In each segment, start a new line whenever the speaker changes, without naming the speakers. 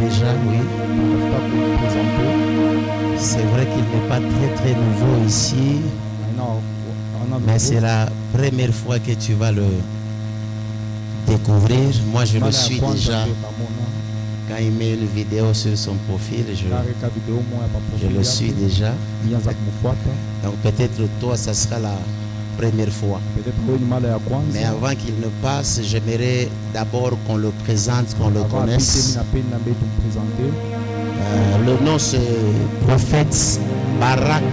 déjà, oui. C'est vrai qu'il n'est pas très nouveau ici, mais c'est la première fois que tu vas le découvrir. Moi, je le suis déjà. Quand il met une vidéo sur son profil, je le suis déjà. Donc peut-être toi, ça sera la première fois. Mais avant qu'il ne passe, j'aimerais d'abord qu'on le présente, qu'on le connaisse. Le nom c'est Prophète Barak.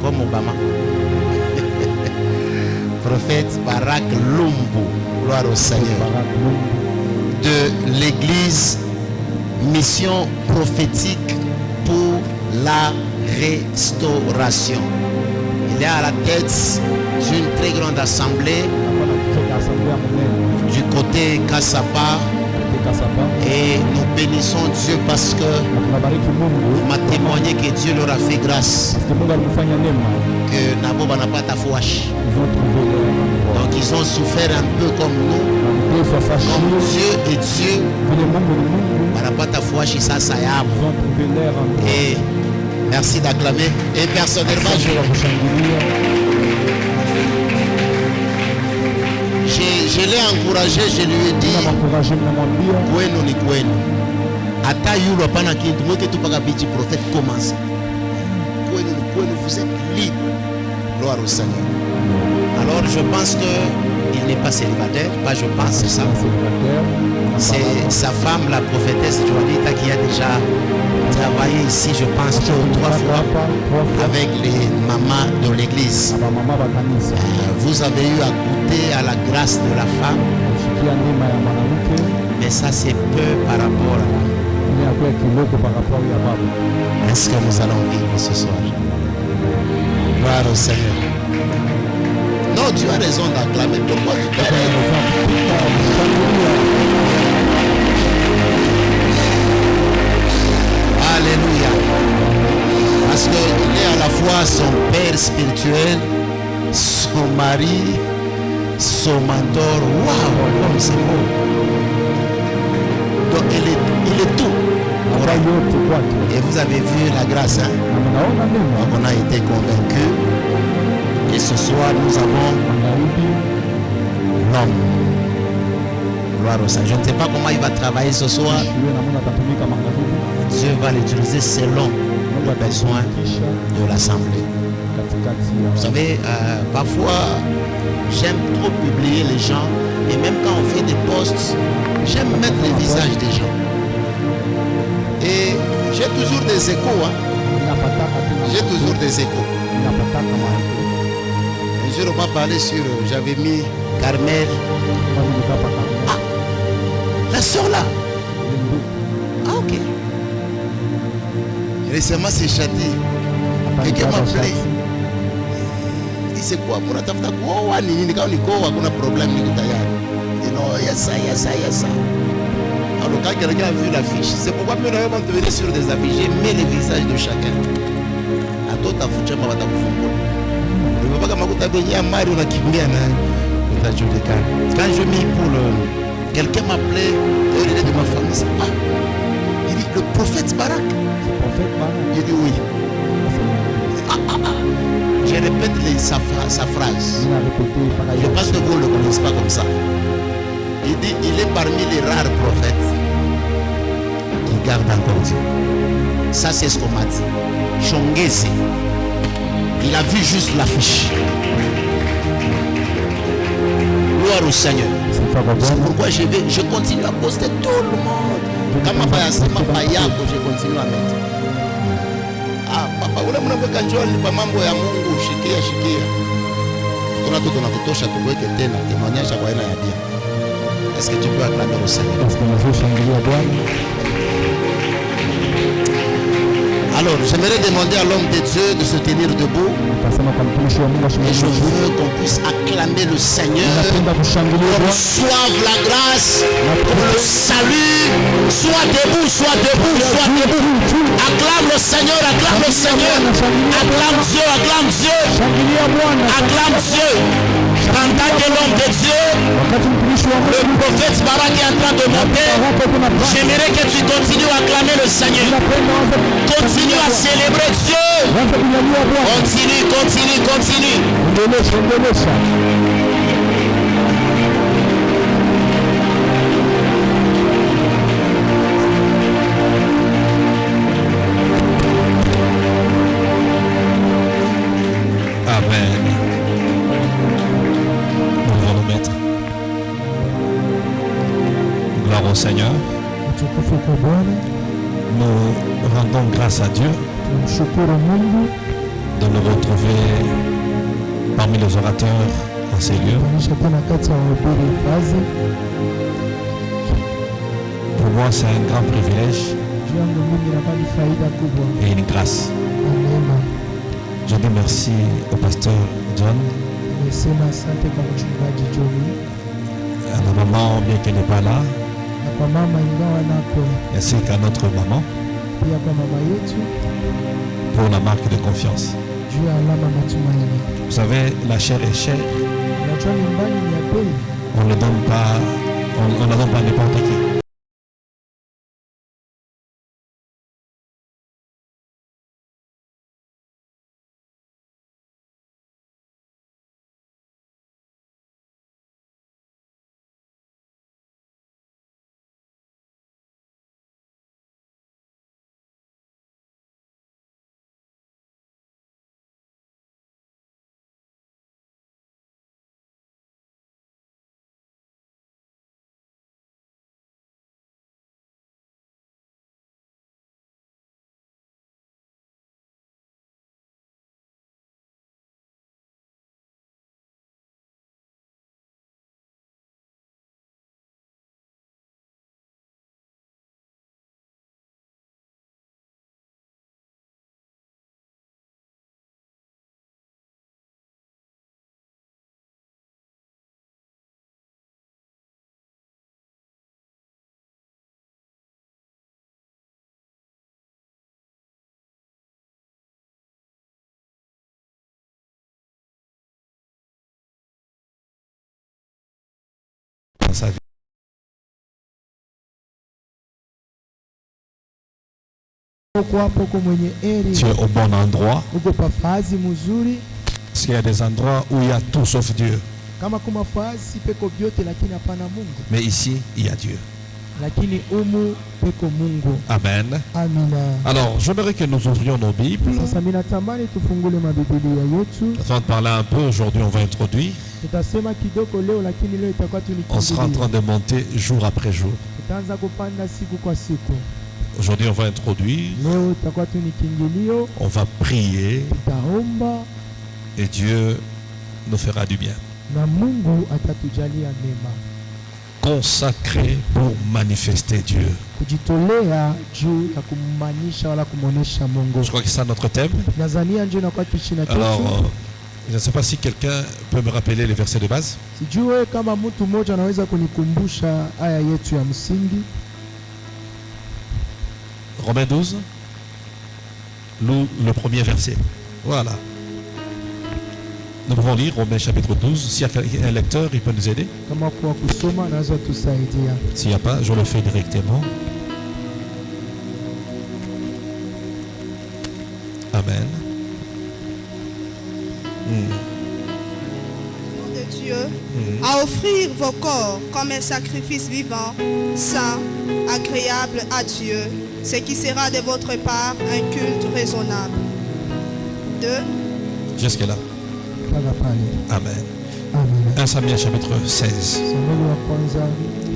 Comme Obama. Prophète Barak Lumbu. Gloire au Seigneur. De l'église Mission prophétique pour la restauration. Il est à la tête d'une très grande assemblée du côté Kassapa. Et nous bénissons Dieu parce que il m'a témoigné que Dieu leur a fait grâce. Que Naboba n'a pas ta fouache. Donc ils ont souffert un peu comme nous. Comme Dieu est Dieu. Barapata fouache, ça yam. Et merci d'acclamer. Et personnellement, je l'ai encouragé, je lui ai dit Kwenu ni kwenu. Ata yulo pana kintu mweke tu paka bichi prophète commence. Kwenu ni kwenu, vous êtes libre. Gloire au Seigneur. Alors je pense que il n'est pas célibataire, pas je pense, c'est ça. C'est sa femme, la prophétesse Joanita, qui a déjà travaillé ici, je pense, 2 ou 3 fois avec les mamans de l'église. Vous avez eu à goûter à la grâce de la femme, mais ça c'est peu par rapport à est-ce que nous allons vivre ce soir? Gloire au Seigneur. Non, tu as raison d'acclamer. Pourquoi tu as raison? Alléluia. Parce qu'il est à la fois son père spirituel, son mari, son mentor. Waouh, comme c'est beau. Donc il est tout. Et vous avez vu la grâce, hein? On a été convaincus. Et ce soir, nous avons l'homme. Gloire au Seigneur. Je ne sais pas comment il va travailler ce soir. Dieu va l'utiliser selon le besoin de l'assemblée. Vous savez, parfois, j'aime trop publier les gens. Et même quand on fait des posts, j'aime mettre les visages des gens. Et j'ai toujours des échos. Hein. J'ai toujours des échos. Un jour, on m'a parlé sur... J'avais mis Carmel. Ah, la soeur là. Ah, ok. Récemment, c'est Chati. Quelqu'un m'a appelé. Il dit, c'est quoi? Pour tafuta kuoa nini? Kama ni kuoa kuna problème ni kutayari. You know, yes, ça. Alors quand quelqu'un a vu l'affiche, c'est pourquoi nous devons devenir sur des affiches. J'ai mis les visages de chacun. À d'autres affiches, on va t'affronter. Je ne veux pas que ma béni à Marie ou à Kimbia. Quand je mis pour le... Quelqu'un m'appelait, il est de ma famille. Ah, il dit, le prophète Barak. Il dit oui. Je répète sa phrase. Je pense que vous ne le connaissez pas comme ça. Il dit, il est parmi les rares prophètes qui gardent encore Dieu. Ça, c'est ce qu'on m'a dit. Chongezi. Il a vu juste l'affiche. Gloire au Seigneur. C'est pourquoi je continue à poster tout le monde. Quand ma payago, je continue à mettre. Ah, papa, vous avez vu quand je dis mambo ya Mungu, shikia. Tunakutosha tuweke tena témoignage kwa aina ya bien. Est-ce que tu peux acclamer le Seigneur? Alors, j'aimerais demander à l'homme de Dieu de se tenir debout. Et je veux qu'on puisse acclamer le Seigneur. Qu'on reçoive la grâce pour le salut. Sois debout. Acclame le Seigneur. Acclame Dieu. Pendant que que l'homme de Dieu, le prophète Barak est en train de monter, j'aimerais que tu continues à acclamer le Seigneur. Continue à célébrer Dieu. Continue, continue, continue. Amen. Nous allons nous mettre. Gloire au Seigneur. Nous rendons grâce à Dieu de le retrouver parmi les orateurs en ces lieux. Pour moi, c'est un grand privilège et une grâce. Je dis merci au pasteur John, à la maman, bien qu'elle n'est pas là, ainsi qu'à notre maman, pour la marque de confiance. Vous savez, la chair est chère. On ne la donne pas à n'importe qui. Sa vie. Tu es au bon endroit. Parce qu'il y a des endroits où il y a tout sauf Dieu. Mais ici, il y a Dieu. Amen. Alors, j'aimerais que nous ouvrions nos Bibles. Avant de parler un peu, aujourd'hui on va introduire. On sera en train de monter jour après jour. Aujourd'hui on va introduire. On va prier. Et Dieu nous fera du bien. Consacré pour manifester Dieu. Je crois que c'est ça notre thème. Alors, je ne sais pas si quelqu'un peut me rappeler les versets de base. Romains 12, le premier verset. Voilà. Nous pouvons lire Romains chapitre 12. S'il y a un lecteur, il peut nous aider. S'il n'y a pas, je le fais directement. Amen.
De Dieu, à offrir vos corps comme un sacrifice vivant, saint, agréable à Dieu, ce qui sera de votre part un culte raisonnable. 2.
Jusque-là. Amen. 1 Samuel chapitre 16.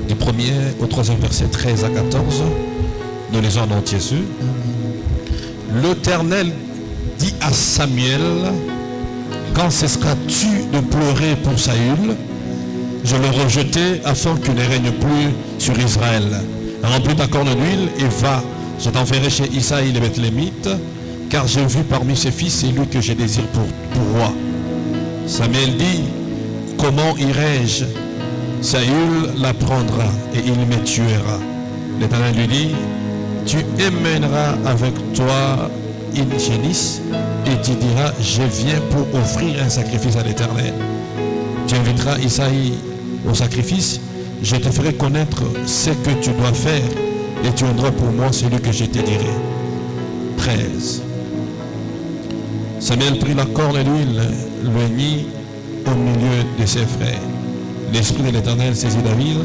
Du 1er au 3e verset 13 à 14. Nous lisons en entier Jésus. L'Éternel dit à Samuel: quand cesseras-tu de pleurer pour Saül? Je l'ai rejeté afin qu'il ne règne plus sur Israël. Remplis ta corne d'huile et va. Je t'enverrai chez Isaïe le Bethlémite, car j'ai vu parmi ses fils celui que je désire pour roi. Samuel dit: comment irai-je? Saül l'apprendra et il me tuera. L'Éternel lui dit: tu emmèneras avec toi une génisse et tu diras: je viens pour offrir un sacrifice à l'Éternel. Tu
inviteras Isaïe au sacrifice, je te ferai connaître ce que tu dois faire et tu rendras pour moi celui que je te dirai. 13. Samuel prit la corne et l'huile, le mit au milieu de ses frères. L'Esprit de l'Éternel saisit David.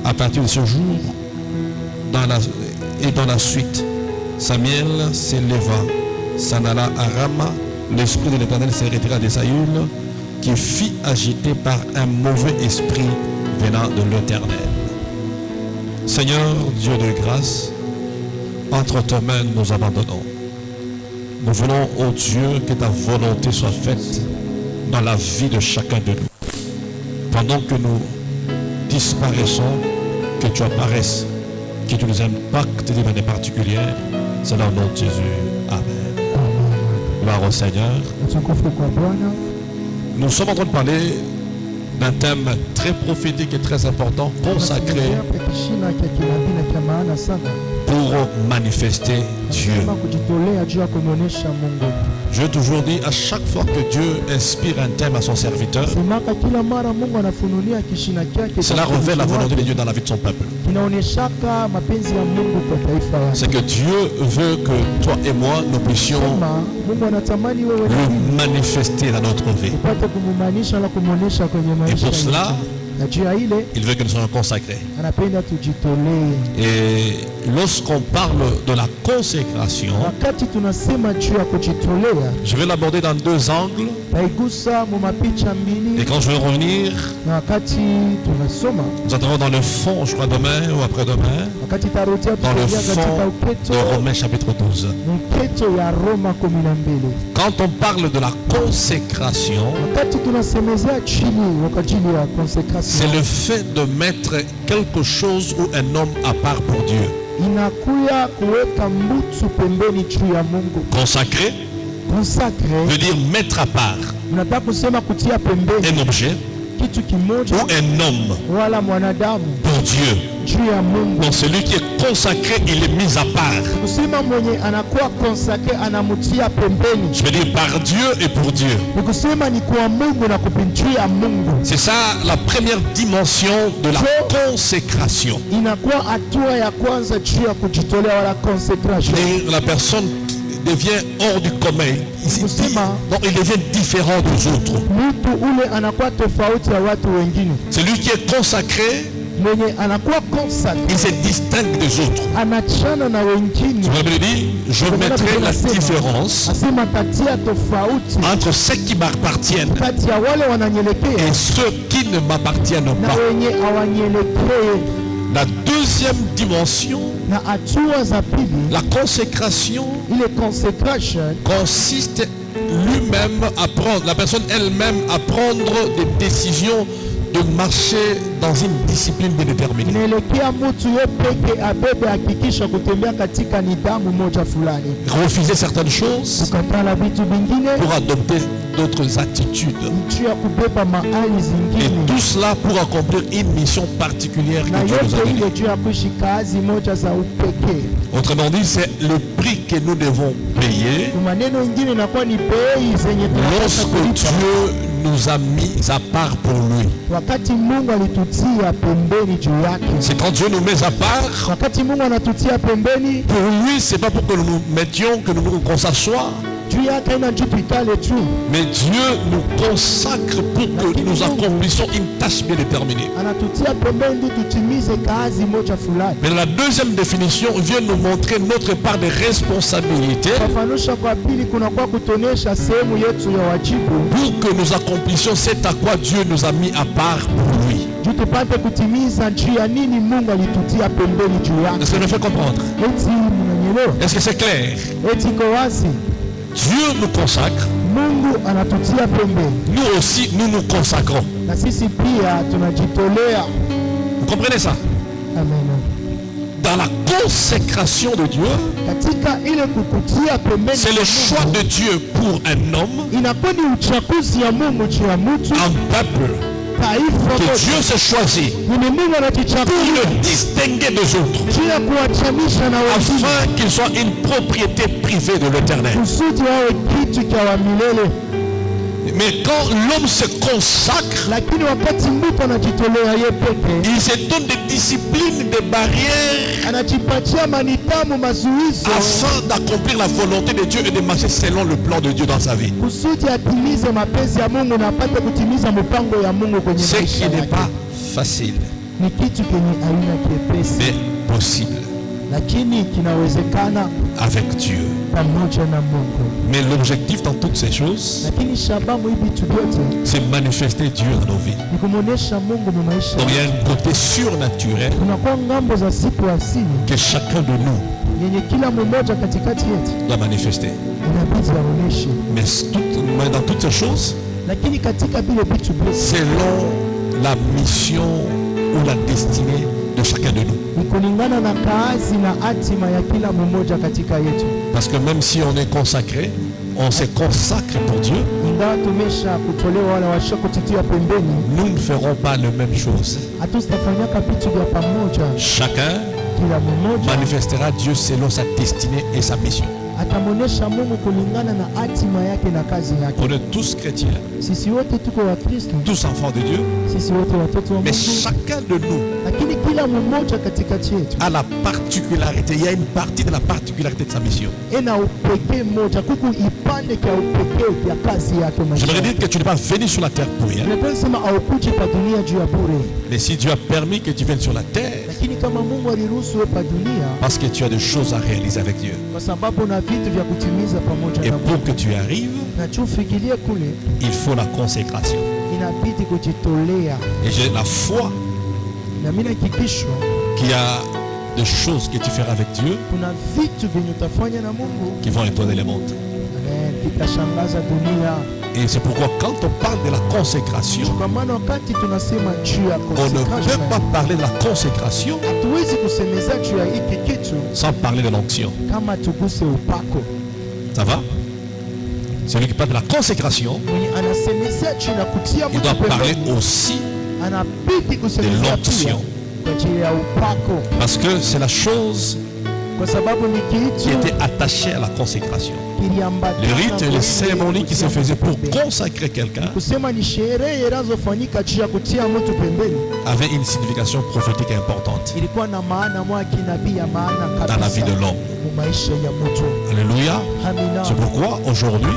À partir de ce jour, dans la suite, Samuel s'éleva, s'en alla à Rama. L'Esprit de l'Éternel se retira de Saül, qui fit agiter par un mauvais esprit venant de l'Éternel. Seigneur, Dieu de grâce, entre tes mains nous abandonnons. Nous voulons, ô Dieu, que ta volonté soit faite dans la vie de chacun de nous. Pendant que nous disparaissons, que tu apparaisses, que tu nous impactes de manière particulière. C'est dans le nom de Jésus. Amen. Gloire au Seigneur. Nous sommes en train de parler d'un thème très prophétique et très important, consacré pour manifester Dieu. Je toujours dis à chaque fois que Dieu inspire un thème à son serviteur, cela révèle la volonté de Dieu dans la vie de son peuple. C'est que Dieu veut que toi et moi, nous puissions le manifester dans notre vie. Et pour cela, il veut que nous soyons consacrés. Et lorsqu'on parle de la consécration, je vais l'aborder dans deux angles. Et quand je vais revenir, nous entrerons dans le fond, je crois demain ou après-demain, dans le fond de Romains chapitre 12. Quand on parle de la consécration, c'est le fait de mettre quelque chose ou un homme à part pour Dieu. Consacré veut dire mettre à part un objet ou un homme pour Dieu. Donc celui qui est consacré, il est mis à part. Je veux dire par Dieu et pour Dieu. C'est ça la première dimension de la consécration. Et la personne devient hors du commun. Donc il devient différent des autres. Celui qui est consacré, il se distingue des autres. Je mettrai la différence entre ceux qui m'appartiennent et ceux qui ne m'appartiennent pas. La deuxième dimension, la consécration consiste lui-même à prendre, la personne elle-même à prendre des décisions de marcher dans une discipline bien déterminée. Refuser certaines choses pour adopter d'autres attitudes. Et tout cela pour accomplir une mission particulière que Dieu nous a donnée. Autrement dit, c'est le prix que nous devons payer lorsque Dieu nous a mis à part pour lui. C'est quand Dieu nous met à part. Pour lui, c'est pas pour que nous nous mettions, que nous qu'on s'assoie. Mais Dieu nous consacre pour que nous accomplissions une tâche bien déterminée. Mais la deuxième définition vient nous montrer notre part de responsabilité pour que nous accomplissions ce à quoi Dieu nous a mis à part pour lui. Est-ce que nous fait comprendre? Est-ce que c'est clair? Dieu nous consacre. Nous aussi, nous nous consacrons. Vous comprenez ça? Dans la consécration de Dieu, c'est le choix de Dieu pour un homme, un peuple que Dieu s'est choisi pour le distinguer des autres, afin qu'il soit une propriété privée de l'Éternel. Mais quand l'homme se consacre,
lakini wakati mtu anajitolea yeye peke,
il se donne des disciplines, des barrières
anajipatia manitamu mazuizo
afin d'accomplir la volonté de Dieu et de marcher selon le plan de Dieu dans sa vie.
kusudi atimize mapenzi ya Mungu na apate kutimiza mpango ya Mungu kwenye
Ce
maisha
qui
yake.
n'est pas facile,
Ni kitu kenye aina kiepesi,
mais possible
lakini kinawezekana
avec Dieu.
pamoja na Mungu.
Mais l'objectif dans toutes ces choses,
Lakini shabamu hivi vitu vyote
c'est manifester Dieu dans nos vies.
ni kumwonyesha Mungu mu maisha.
Donc il y a un côté surnaturel
Kunakuwa ngambo za siku asili
que chacun de nous
yenye kila mmoja katikati yetu
doit manifester.
inabidi aoneshe,
Mais dans toutes ces choses,
lakini katika vile vitu vyote
selon la mission ou la destinée de chacun de nous.
ni kulingana na kazi na hatima ya kila mmoja katika yetu.
Parce que même si on est consacré, on se consacre pour Dieu,
Ingawa tumesha kutolewa wala washa kutitia pembeni,
nous ne ferons pas les mêmes choses.
hatutafanyaka vitu vya pamoja.
Chacun
Kila mmoja
manifestera Dieu selon sa destinée et sa mission.
atamwonyesha Mungu kulingana na hatima yake na kazi yake.
On est tous chrétiens,
Sisi wote tuko wa Kristo,
tous enfants de Dieu,
sisi wote watoto wa
mais
Mungu,
chacun de nous
lakini kila mmoja katikati yetu
a la particularité, il y a une partie de la particularité de sa mission.
ena upekee mmoja, kuku ipande kya upekee ya kazi yake maisha.
J'aimerais dire que tu n'es pas venu sur la terre pour rien,
Napenda sema haukuji pa dunia juu ya bure,
mais si Dieu a permis que tu viennes sur la terre,
lakini kama Mungu aliruhusu wewe pa dunia,
parce que tu as des choses à réaliser avec Dieu.
kwa sababu na vitu vya kutimiza pamoja
Et
na
pour
Mungu,
que tu y arrives,
na tufikirie kule,
il faut la consécration.
inabidi kujitolea.
Et j'ai la foi
Na mimi nahakikishwa
qu'il y a des choses que tu feras avec Dieu
kuna vitu vyenye utafanya na Mungu
qui vont étonner le monde.
kitashangaza dunia.
Et c'est pourquoi quand on parle de la consécration,
Kwa maana wakati tunasema juu ya
on ne peut
consecration,
pas parler de la consécration
hatuwezi kusemeza juu ya hiki kitu
sans parler de l'onction.
kama tuguse upako.
Ça va? Celui qui parle de la consécration,
Mwenye anasemezea juu na kutia
il
mtu
doit parler
pembeni,
aussi
anabidi
de
kusemezea pia
l'onction.
kwa ajili ya upako,
Parce que c'est la chose
kwa sababu ni
qui
kitu
était attachée à la consécration.
kiliambatana
Les rites et
na
les cérémonies qui se faisaient pour consacrer quelqu'un
kusema ni sherehe zinazofanyika juu ya kutia mtu pembeni,
avaient une signification prophétique importante
ilikuwa na maana mwa kinabii ya maana
dans la vie
kabisa
de l'homme.
mu maisha ya mtu.
Alléluia.
Amina.
C'est pourquoi aujourd'hui,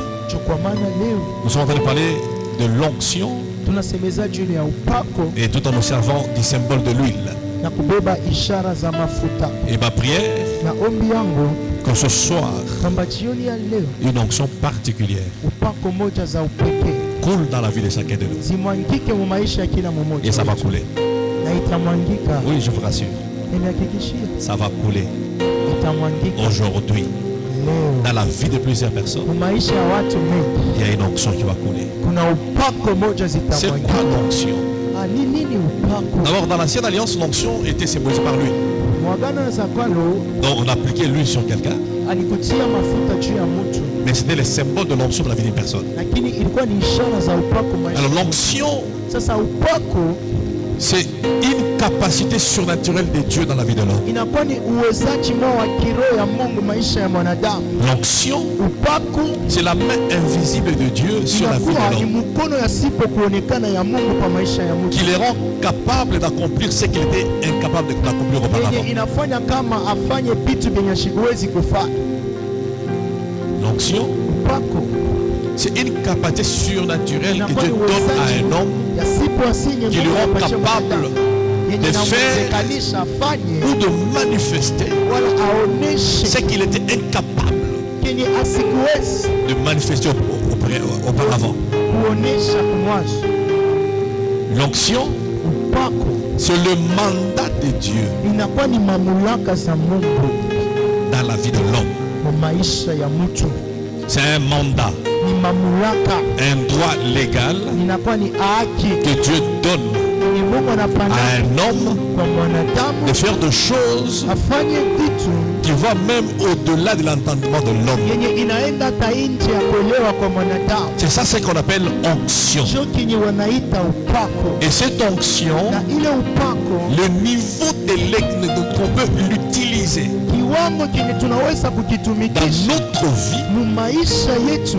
Kwa maana leo
nous sommes en train de parler de l'onction
tunasemeza juu ya upako
et tout en nous servant du symbole de l'huile.
na kubeba ishara za mafuta.
Et ma prière,
Na ombi yangu
que ce soir,
kwamba jioni ya leo
une onction particulière
upako moja za upekee
coule dans la vie de chacun de nous.
zimwangike mu maisha ya kila mmoja
Et ça va
wetu.
couler.
Na itamwangika,
Oui, je vous rassure.
nimehakikishia
Ça va couler
itamwangika
aujourd'hui.
leo
Dans la vie de plusieurs personnes,
mu maisha ya watu wengi.
il y a une onction qui va couler.
Kuna upako moja
C'est
zitamwangika.
quoi l'onction?
Ni nini upako?
D'abord, dans l'ancienne alliance, l'onction était symbolisée par l'huile.
Mwagano za kwalo
Donc, on appliquait l'huile sur quelqu'un,
alikutia mafuta juu ya mtu,
mais c'était le symbole de l'onction de la vie d'une personne.
lakini ilikuwa ni ishara za upako maisha.
Alors, l'onction,
Sasa upako
c'est une capacité surnaturelle de Dieu dans la vie de l'homme.
inakuwa ni uwezaji mwa wa kiroho ya Mungu maisha ya mwanadamu.
L'onction,
Upako
c'est la main invisible de Dieu sur la vie
inakuwa
de
ni
l'homme,
mkono yasipo kuonekana ya Mungu kwa maisha ya mtu,
qui les rend capables d'accomplir ce qu'il était incapable d'accomplir auparavant.
yenye inafanya kama afanye vitu vyenye siwezi kufanya.
L'onction,
Upako
c'est une capacité surnaturelle que
inakuwa
Dieu
ni
donne à
uwezaji
un homme
yasipo asinye
qui le rend capable
yenye
de
inamwezekanisha afanye
ou de manifester
wala aoneshe
ce qu'il était incapable
kenye asikuwezi
de manifester auparavant.
kuonesha kumwazo.
L'onction,
Upako
c'est le mandat de Dieu
inakuwa ni mamlaka za Mungu
dans la vie de l'homme.
kwa maisha ya mtu,
C'est un mandat,
ni mamlaka,
un droit légal
inakuwa ni haki
que Dieu donne
yenye Mungu anapana
à un homme
kwa mwanadamu
de faire des choses
afanye vitu
qui vont même au-delà de l'entendement de l'homme.
yenye inaenda hata nje ya kuelewa kwa mwanadamu.
C'est ça ce qu'on appelle onction.
Ndio kenye wanaita upako,
Et cette onction,
na ile upako
le niveau de qu'on peut l'utiliser
kiwango kenye tunaweza
dans
kukitumikisha
notre vie
mu maisha yetu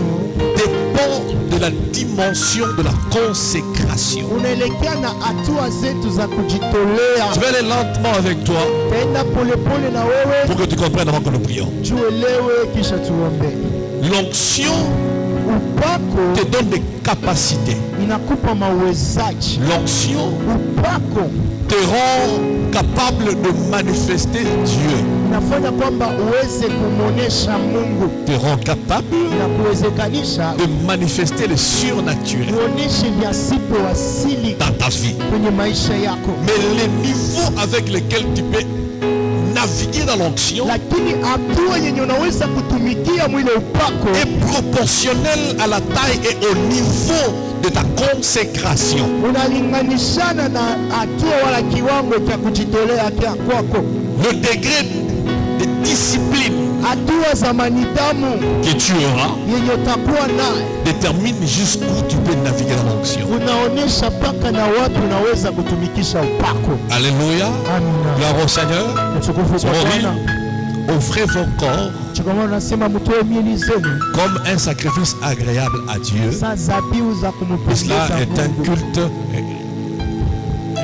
dépend de la dimension de la consécration.
unaelekea na hatua zetu za kujitolea.
Je vais aller lentement avec toi
Tenda polepole na wewe
pour que tu comprennes avant que nous prions.
tuelewe kisha tuombe.
L'onction
Upako
te donne des capacités.
inakupa mawezaji.
L'onction
Upako
te rend capable de manifester Dieu.
inafanya kwamba uweze kumwonesha Mungu,
Te rend capable
inakuwezekanisha
de manifester le surnaturel
uoneshe vyasipo asili
dans ta vie.
kwenye maisha yako.
Mais les niveaux avec lesquels tu peux naviguer dans l'onction
Lakini hatua yenye unaweza kutumikia mwile upako
est proportionnel à la taille et au niveau de ta consécration.
unalinganishana na hatua wala kiwango cha kujitolea kwako.
Le degré de discipline
Hatua za manidhamu
que tu auras
yenye utakuwa naye
détermine jusqu'où tu peux naviguer dans l'onction.
unaonesha mpaka na wapi unaweza kutumikisha upako.
Alléluia.
Amina.
Gloire au Seigneur.
Utukufu kwa
On
Bwana.
dit, offrez vos corps
Chukua nasema mtoe miili zenu
comme un sacrifice agréable à Dieu.
za zabihu za
Et
kumpendeza
cela est un
Mungu.
culte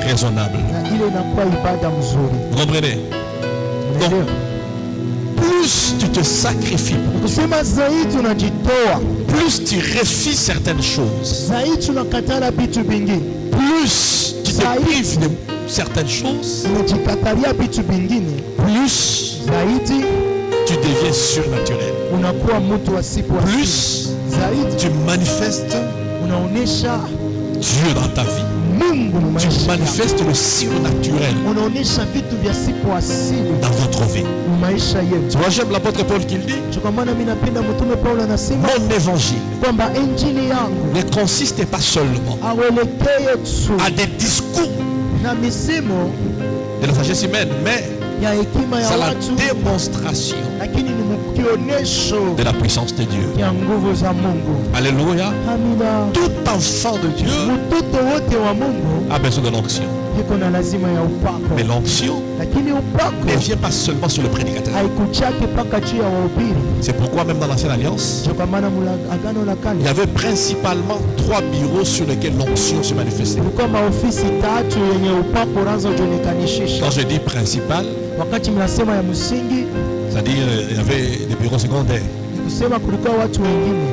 raisonnable.
Na ile inakuwa ibada mzuri.
Vous comprenez? Donc,
Unaelewa?
plus tu te sacrifies,
Kusema zaidi unajitoa,
plus tu refuses certaines choses,
zaidi unakatala vitu vingine,
plus tu te prives de certaines choses,
unajikatalia vitu vingine,
plus
zaidi
tu deviens surnaturel.
unakuwa mtu asipo asili.
Plus
Zaidi
tu manifestes
unaonesha
Dieu dans ta vie.
Mungu mu
Tu
maisha yako.
manifestes le surnaturel
Unaonesha vitu vya sipo asili
dans votre vie.
mu maisha yetu.
Tu vois, j'aime l'apôtre Paul qui le dit.
Kwa maana mimi napenda mtume Paulo anasema
Mon évangile
kwamba injili yangu
ne consiste pas seulement
awelekee tu
à des discours
na misemo
de la sagesse humaine, mais
ya hekima ya
c'est la
watu,
démonstration
lakini ni mkionesho
de la puissance de Dieu.
ya nguvu za Mungu.
Alléluia.
Amina.
Tout enfant de Dieu
Mtoto wote wa Mungu
a besoin de l'onction.
iko na lazima ya upako,
Mais l'onction
lakini upako
ne vient pas seulement sur le prédicateur.
haikuchake mpaka juu ya wahubiri.
C'est pourquoi même dans l'Ancienne Alliance,
Ndio kwa maana Agano la
il y
Kale
avait principalement 3 bureaux sur lesquels l'onction se manifestait.
kulikuwa maofisi tatu yenye upako unaanza kujionekanishisha.
Quand je dis principal,
Wakati mnasema ya msingi,
c'est-à-dire il y avait des bureaux secondaires
ni kusema kulikuwa watu wengine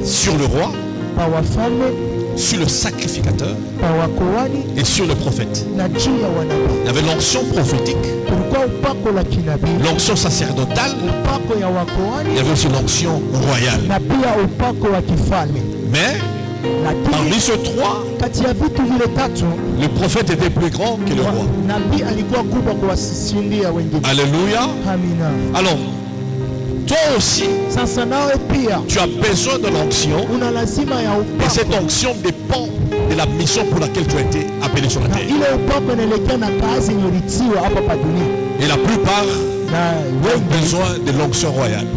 sur le roi,
pa wafalme,
sur le sacrificateur
pa wakoani
et sur le prophète.
na juu ya wanabii.
Il y avait l'onction prophétique,
Kulikuwa upako la kinabii,
l'onction sacerdotale,
upako ya
il y
wakoani
avait aussi l'onction royale.
na pia upako wa kifalme.
Mais parmi
Lakini
ces 3,
kati ya vitu vile tatu
le prophète était plus grand que le roi.
nabii alikuwa kubwa kuwashindia wengine.
Alléluia.
Amina.
Alors, toi aussi,
Sasa nawe pia
tu as besoin de l'onction
una lazima ya
et cette
upako,
onction dépend de la mission pour laquelle tu as été appelé sur la
na
terre.
ile upako inaelekea na kazi yenye ulitiwa hapa pa dunia,
Et la plupart
na
ont
wengi
besoin de l'onction royale.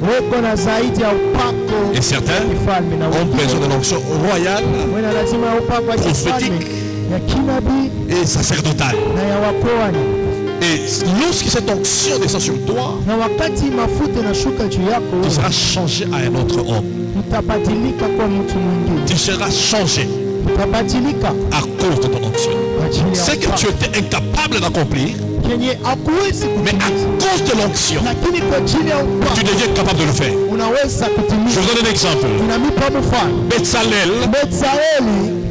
weko na zaidi ya upako
Et certains
wa kifalme, na
ont besoin de
wengine
l'onction royale
wana lazima ya upako wa kifalme,
prophétique
ya kinabii
et sacerdotale.
na ya wakoani.
Et lorsque cette onction descend sur toi,
Na wakati mafuta yanashuka juu yako,
tu seras changé à un autre homme.
utabadilika kwa mtu mwingine,
Tu seras changé
utabadilika
à cause de ton onction.
kwa ajili ya
Ce que tu
upako
étais incapable d'accomplir,
kenye hakuwezi
mais à
kutimiza,
cause de l'onction,
lakini kwa ajili ya
tu
upako
deviens capable de le faire.
unaweza
Je
kutimiza.
vous donne un exemple.
Inamipa mfano,
Bezalel,
Betsaeli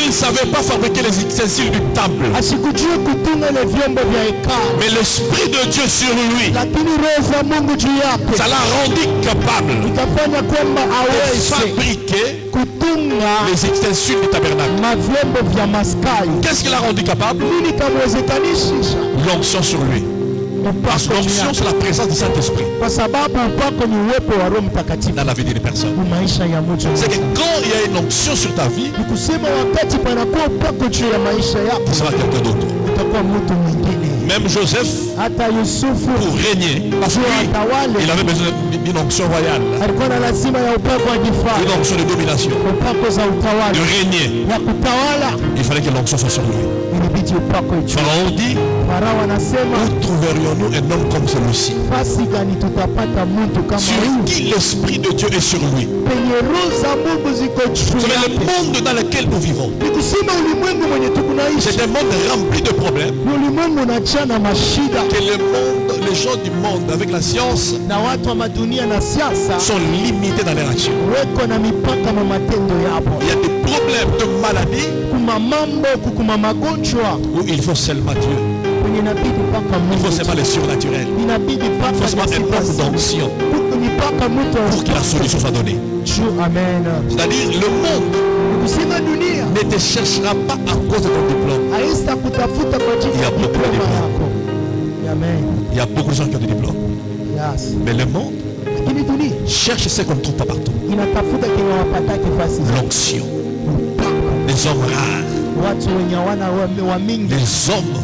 il ne savait pas fabriquer les ustensiles du temple.
asikujue kutunga ile vyombo vya hekalu,
Mais l'Esprit de Dieu sur lui,
lakini roho za Mungu juu yake
ça l'a rendu capable
ikafanya kwamba
de
aweze
fabriquer
kutunga
les ustensiles du tabernacle.
mavyombo vya maskali.
Qu'est-ce qu'il a rendu capable?
Nini kamwezekanishisha?
L'onction sur lui. Parce que
Upako juu
l'onction,
yake,
c'est la présence du Saint-Esprit
kwa sababu upako ni uwepo wa Roho Mtakatifu
dans la vie d'une personne.
mu maisha ya mtu.
C'est que quand il y a une onction sur ta vie,
Ni kusema wakati panakuwa upako juu ya maisha yako,
tu seras quelqu'un d'autre.
utakuwa mtu mwingine.
Même Joseph,
Hata Yusufu
pour régner, parce
juu
qu'il
atawale
avait besoin d'une onction royale,
alikuwa na lazima ya upako wa
une
kifalme,
onction de domination,
upako za
de
utawala,
régner.
ya kutawala.
Il fallait que l'onction soit sur lui.
ilibidi upako juu.
Pharaon dit,
Farao anasema
où trouverions-nous un homme comme celui-ci?
fasi gani tutapata mtu kama
Sur
huyu
qui l'Esprit de Dieu est sur lui.
penye roho za Mungu ziko
Vous
juu
savez, le
yake.
monde dans lequel nous vivons,
Ni kusema ulimwengu mwenye tukunaishi
c'est un monde rempli de problèmes.
ni ulimwengu unajaa na mashida,
Que le monde, les gens du monde avec la science
na watu wa madunia na siasa
sont limités dans leur action.
weko na mipaka ma matendo yapo.
Il y a des problèmes de maladie
Kuma mambo kukuma magonjwa
où il faut seulement Dieu.
kwenye inabidi mpaka
Il faut
Mungu,
seulement le surnaturel.
inabidi
Il faut
mpaka
seulement un homme
kisipasi
d'onction
mpaka mtu
pour que la solution soit donnée.
juu. Amen.
C'est-à-dire, le monde
Ni kusema dunia
ne te cherchera pas à cause de ton diplôme.
haista kutafuta kwa ajili
Il y
ya
a beaucoup de
diploma
diplômes.
yako. Amen.
Il y a beaucoup de gens qui ont des diplômes.
Yes.
Mais le monde
Lakini dunia
cherche ce qu'on ne trouve pas partout.
inatafuta kenye wapatake fasi
L'onction. Des hommes rares.
watu wenye hawana wa mingi,
Des hommes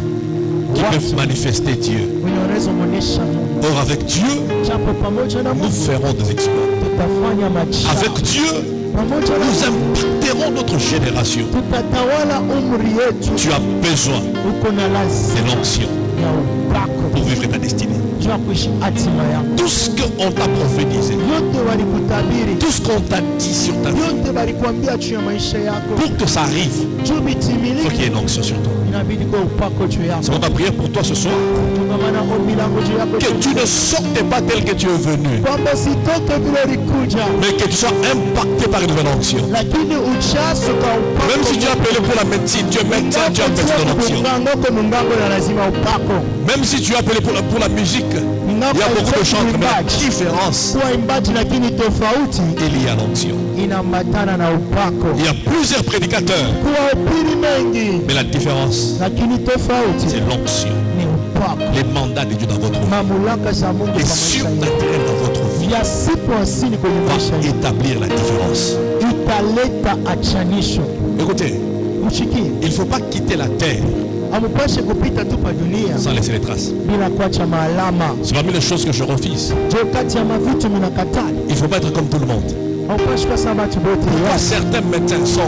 qui peuvent manifester Dieu.
wenye wanaweza muonesha Mungu.
Or, avec Dieu,
Japo pamoja na
nous
Mungu
ferons des exploits.
tutafanya
Avec
maajabu.
Dieu,
Pamoja na
nous
Mungu
impacterons notre génération.
tutatawala umri yetu.
Tu as besoin
Uko na
de
lazima
l'onction
ya upako
pour vivre ta destinée.
juu ya kuishi hatima yako.
Tout ce qu'on t'a prophétisé,
Yote walikutabiri,
tout ce qu'on t'a dit sur ta vie,
yote walikuambia juu ya maisha yako,
pour que ça arrive,
juu
il faut qu'il y
bitimiliki,
ait une onction sur toi.
inabidi kwa upako juu yako.
C'est ma prière pour toi ce soir.
Tungamana ombi langu juu yako,
Que tu ne sortes pas tel que tu es venu,
kwamba sitoke vile ulikuja,
mais que tu sois impacté par une nouvelle onction.
lakini ujazo kwa upako.
Même si tu es appelé pour la médecine, tu es médecin, tu as besoin de l'onction.
Ngoko mungango na lazima upako.
Même si tu es appelé pour la musique, il y a beaucoup de chants, mais la différence,
Kuwa imbaji lakini tofauti
il y a l'onction.
inaambatana na upako.
Il y a plusieurs prédicateurs,
Kuwa upiri mengi
mais la différence,
lakini tofauti
c'est l'onction.
ni upako.
Les mandats de Dieu dans votre vie,
Mamlaka za Mungu kwa
les
maisha yetu
surnaturels dans votre vie,
vya siku asili kwenye maisha
va
yetu
établir la différence.
italeta achanisho.
Écoutez,
Mshikie,
il ne faut pas quitter la terre
amupashe kupita tu pa dunia
sans laisser les traces.
bila kuacha maalama.
C'est parmi les choses que je refuse.
Jo, kati ya mavitu mnakataa,
Il ne faut pas être comme tout le monde.
haupashi kwa sababu watu wote
Pourquoi
wasi.
certains médecins